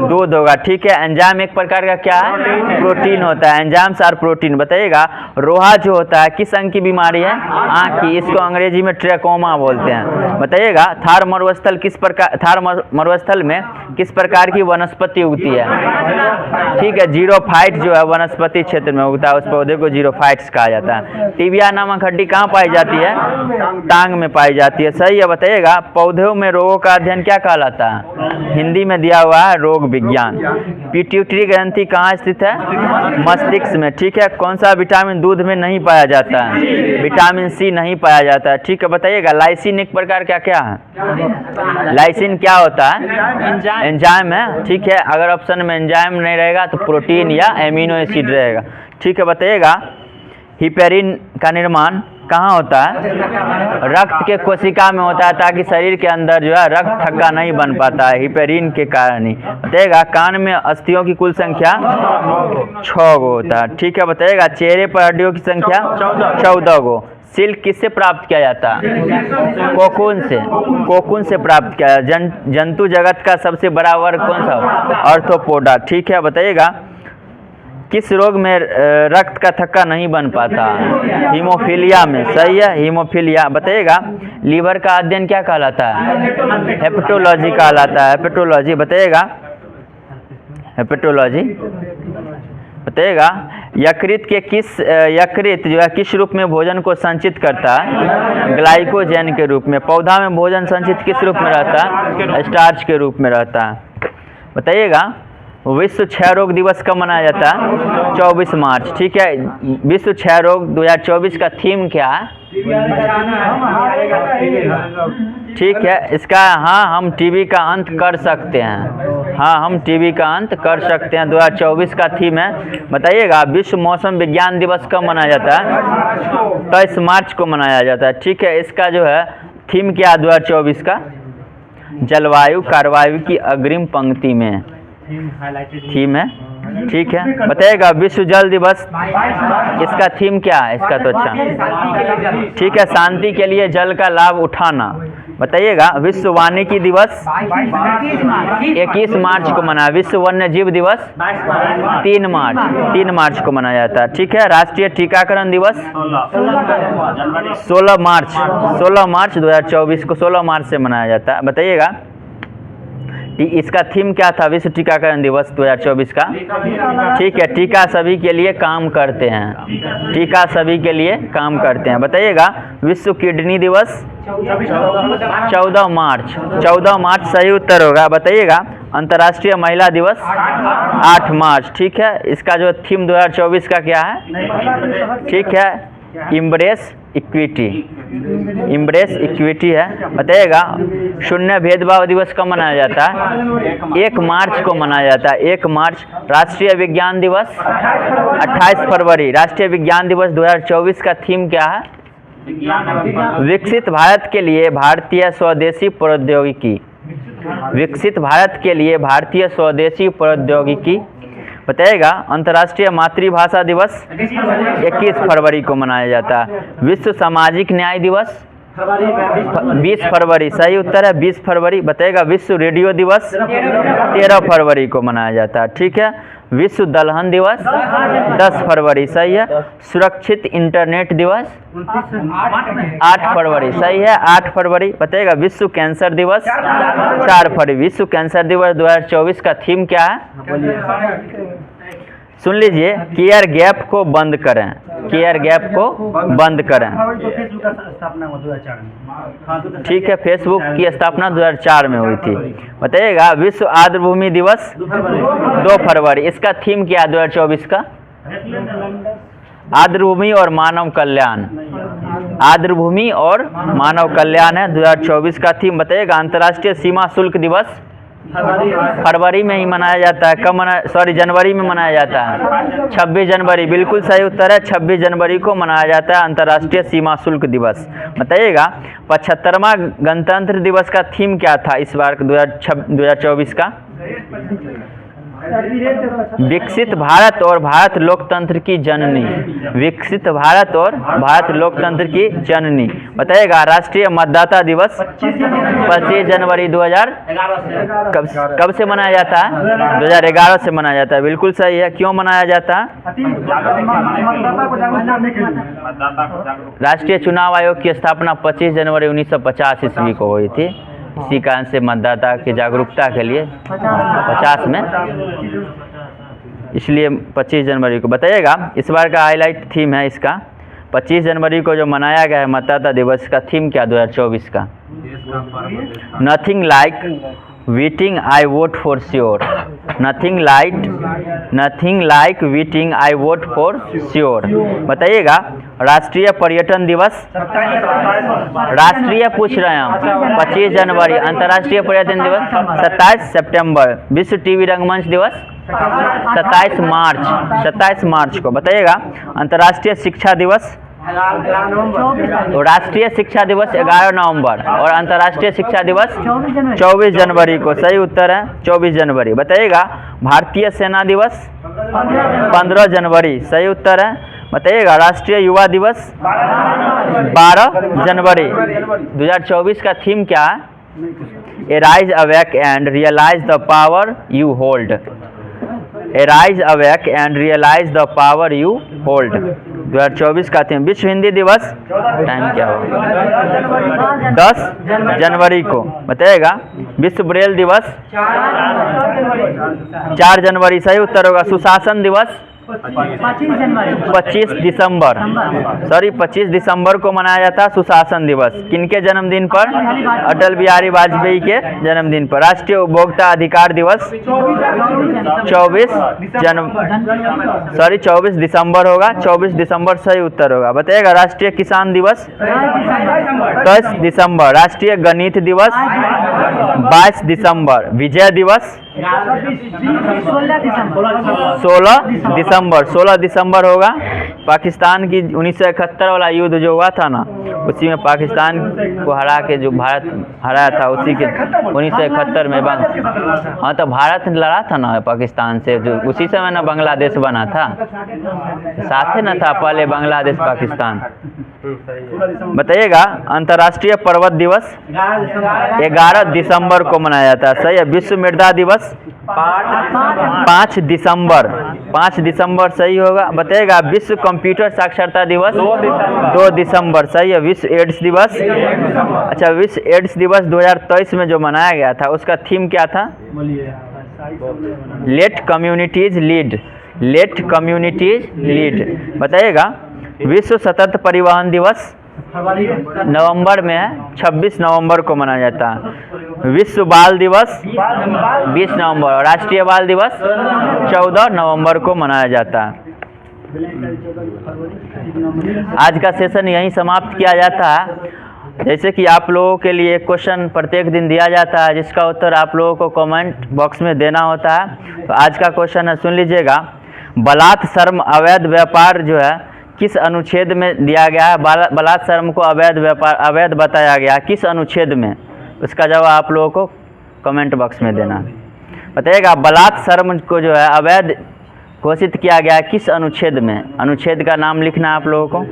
दूध होगा। ठीक है, एंजाइम एक प्रकार का क्या है? प्रोटीन होता है। Enzymes are protein. बताइएगा रोहा जो होता है किस अंग की बीमारी है? आँख की। इसको अंग्रेजी में ट्रेकोमा बोलते हैं। बताइएगा थार मरुस्थल में किस प्रकार की वनस्पति उगती है? ठीक है, जीरोफाइट जो है वनस्पति क्षेत्र में उगता है, उस पौधे को जीरोफाइट्स कहा जाता है। टिबिया नामक हड्डी कहाँ पाई जाती है? टांग में पाई जाती है। सही है, बताइएगा पौधों में रोगों का अध्ययन क्या कहलाता है? हिंदी में दिया हुआ है रोग विज्ञान। पिट्यूटरी ग्रंथि कहाँ स्थित है? मस्तिष्क में। ठीक है, कौन सा विटामिन दूध में नहीं पाया जाता है? विटामिन C नहीं पाया जाता है। ठीक है, बताइएगा लाइसिन एक प्रकार का क्या है? लाइसिन क्या होता है? एंजाइम है। ठीक है, अगर ऑप्शन में एंजाइम नहीं रहेगा तो प्रोटीन या एमिनो एसिड रहेगा। ठीक है, बताइएगा हिपेरिन का निर्माण कहाँ होता है? रक्त के कोशिका में होता है, ताकि शरीर के अंदर जो है रक्त थक्का नहीं बन पाता है हिपेरिन के कारण ही। बताइएगा कान में अस्थियों की कुल संख्या 6 गो होता है। ठीक है, बताइएगा चेहरे पर हड्डियों की संख्या 14 गो। सिल्क किससे प्राप्त किया जाता है? कोकून से प्राप्त किया। जंतु जगत का सबसे बड़ा वर्ग कौन सा? आर्थ्रोपोडा। ठीक है, बताइएगा किस रोग में रक्त का थक्का नहीं बन पाता? हीमोफीलिया में। सही है, हीमोफीलिया। बताइएगा लीवर का अध्ययन क्या कहलाता है? हेपेटोलॉजी कहलाता है। हेपेटोलॉजी। बताइएगा हेपेटोलॉजी। बताइएगा यकृत जो है किस रूप में भोजन को संचित करता है? ग्लाइकोजन के रूप में। पौधा में भोजन संचित किस रूप में रहता है? स्टार्च के रूप में रहता है। बताइएगा विश्व क्षय रोग दिवस कब मनाया जाता है? 24 मार्च। ठीक है, विश्व क्षय रोग 2024 का थीम क्या है? ठीक है, इसका हाँ हम टीबी का अंत कर सकते हैं। हाँ हम टीबी का अंत कर सकते हैं 2024 का थीम है। बताइएगा विश्व मौसम विज्ञान दिवस कब मनाया जाता है? 23 मार्च को मनाया जाता है। ठीक है, इसका जो है थीम क्या 2024 का? जलवायु कार्रवाई की अग्रिम पंक्ति में थीम है। ठीक है, बताइएगा विश्व जल दिवस इसका थीम क्या है? इसका तो अच्छा। ठीक है, शांति के लिए जल का लाभ उठाना। बताइएगा विश्व वानिकी दिवस 21 मार्च को मनाया। विश्व वन्य जीव दिवस 3 मार्च को मनाया जाता है। ठीक है, राष्ट्रीय टीकाकरण दिवस 16 मार्च 2024 को 16 मार्च से मनाया जाता है। बताइएगा इसका थीम क्या था विश्व टीकाकरण दिवस 2024 का? ठीक है, टीका सभी के लिए काम करते हैं। टीका सभी के लिए काम करते हैं। बताइएगा विश्व किडनी दिवस 14 मार्च सही उत्तर होगा। बताइएगा अंतर्राष्ट्रीय महिला दिवस 8 मार्च। ठीक है, इसका जो थीम 2024 का क्या है? ठीक है, इम्ब्रेस इक्विटी है। बताइएगा शून्य भेदभाव दिवस कब मनाया जाता है? 1 मार्च को मनाया जाता है। 1 मार्च। राष्ट्रीय विज्ञान दिवस 28 फरवरी। राष्ट्रीय विज्ञान दिवस 2024 का थीम क्या है? विकसित भारत के लिए भारतीय स्वदेशी प्रौद्योगिकी। विकसित भारत के लिए भारतीय स्वदेशी प्रौद्योगिकी। बताइएगा अंतर्राष्ट्रीय मातृभाषा दिवस 21 फरवरी को मनाया जाता है। विश्व सामाजिक न्याय दिवस 20 फरवरी। सही उत्तर है 20 फरवरी। बताइएगा विश्व रेडियो दिवस 13 फरवरी को मनाया जाता है। ठीक है, विश्व दलहन दिवस 10 फरवरी। सही है। सुरक्षित इंटरनेट दिवस 8 फरवरी। सही है 8 फरवरी। बताइएगा विश्व कैंसर दिवस 4 फरवरी। विश्व कैंसर दिवस 2024 का थीम क्या है? सुन लीजिए केयर गैप को बंद करें। केयर गैप को बंद करें। ठीक है, फेसबुक की स्थापना 2004 में हुई थी। बताइएगा विश्व आर्द्रभूमि दिवस 2 फरवरी। इसका थीम क्या है 2024 का? आर्द्रभूमि और मानव कल्याण। आर्द्रभूमि और मानव कल्याण है 2024 का थीम। बताइएगा अंतर्राष्ट्रीय सीमा शुल्क दिवस फरवरी में ही मनाया जाता है। कब जनवरी में मनाया जाता है। 26 जनवरी, बिल्कुल सही उत्तर है। 26 जनवरी को मनाया जाता है अंतर्राष्ट्रीय सीमा शुल्क दिवस। बताइएगा 75वां गणतंत्र दिवस का थीम क्या था इस बार 2024 का? विकसित भारत और भारत लोकतंत्र की जननी। विकसित भारत और भारत लोकतंत्र की जननी। बताइएगा राष्ट्रीय मतदाता दिवस 25 जनवरी 2000 कब से मनाया जाता है? 2011 से मनाया जाता है। बिल्कुल सही है। क्यों मनाया जाता है? राष्ट्रीय चुनाव आयोग की स्थापना 25 जनवरी 1950 ईस्वी को हुई थी। इसी कारण से मतदाता की जागरूकता के लिए 50 में, इसलिए 25 जनवरी को। बताइएगा इस बार का हाईलाइट थीम है इसका 25 जनवरी को जो मनाया गया है मतदाता दिवस का थीम क्या 2024 का? Nothing like voting I vote for sure. Nothing like voting I vote for sure. बताइएगा राष्ट्रीय पर्यटन दिवस। राष्ट्रीय पूछ रहे हैं हम। 25 जनवरी। अंतर्राष्ट्रीय पर्यटन दिवस 27 सितंबर। विश्व टीवी रंगमंच दिवस 27 मार्च को। बताइएगा अंतर्राष्ट्रीय शिक्षा दिवस। तो राष्ट्रीय शिक्षा दिवस 11 नवंबर और अंतर्राष्ट्रीय शिक्षा दिवस 24 जनवरी को। सही उत्तर है 24 जनवरी। बताइएगा भारतीय सेना दिवस 15 जनवरी। सही उत्तर है। बताइएगा राष्ट्रीय युवा दिवस 12 जनवरी। 2024 का थीम क्या है? Arise awake and realize the power you hold। Arise awake and realize the power you hold। 2024 का थीम। विश्व हिंदी दिवस टाइम क्या होगा? 10 जनवरी को। बताइएगा विश्व ब्रेल दिवस 4 जनवरी। सही उत्तर होगा। सुशासन दिवस 25 दिसंबर। सॉरी 25 दिसंबर को मनाया जाता है सुशासन दिवस। किनके जन्मदिन पर? अटल बिहारी वाजपेयी के जन्मदिन पर। राष्ट्रीय उपभोक्ता अधिकार दिवस 24 दिसंबर होगा। 24 दिसंबर सही उत्तर होगा। बताइएगा राष्ट्रीय किसान दिवस 10 दिसंबर। राष्ट्रीय गणित दिवस 22 दिसंबर। विजय दिवस 16 दिसंबर होगा। पाकिस्तान की 1971 वाला युद्ध जो हुआ था ना, उसी में पाकिस्तान को हरा के जो भारत हराया था, उसी के 1971 में हाँ तो भारत लड़ा था ना पाकिस्तान से, जो उसी समय ना बांग्लादेश बना था, साथ ही ना था पहले बांग्लादेश पाकिस्तान। बताइएगा अंतर्राष्ट्रीय पर्वत दिवस 11 दिसंबर को मनाया जाता है। सही है। विश्व मृदा दिवस 5 दिसंबर सही होगा। बताइएगा विश्व कंप्यूटर साक्षरता दिवस 2 दिसंबर सही है। विश्व एड्स दिवस, अच्छा विश्व एड्स दिवस 2023 में जो मनाया गया था उसका थीम क्या था? Let communities lead. बताइएगा विश्व सतत परिवहन दिवस नवंबर में है, 26 नवंबर को मनाया जाता है। विश्व बाल दिवस 20 नवंबर और राष्ट्रीय बाल दिवस 14 नवंबर को मनाया जाता है। आज का सेशन यहीं समाप्त किया जाता है। जैसे कि आप लोगों के लिए क्वेश्चन प्रत्येक दिन दिया जाता है, जिसका उत्तर आप लोगों को कमेंट बॉक्स में देना होता है। तो आज का क्वेश्चन है, सुन लीजिएगा। बलात् श्रम अवैध व्यापार जो है किस अनुच्छेद में दिया गया है? बलात् श्रम को अवैध बताया गया किस अनुच्छेद में? उसका जवाब आप लोगों को कमेंट बॉक्स में देना। बताइएगा बलात् श्रम को जो है अवैध घोषित किया गया है किस अनुच्छेद में? अनुच्छेद का नाम लिखना है आप लोगों को।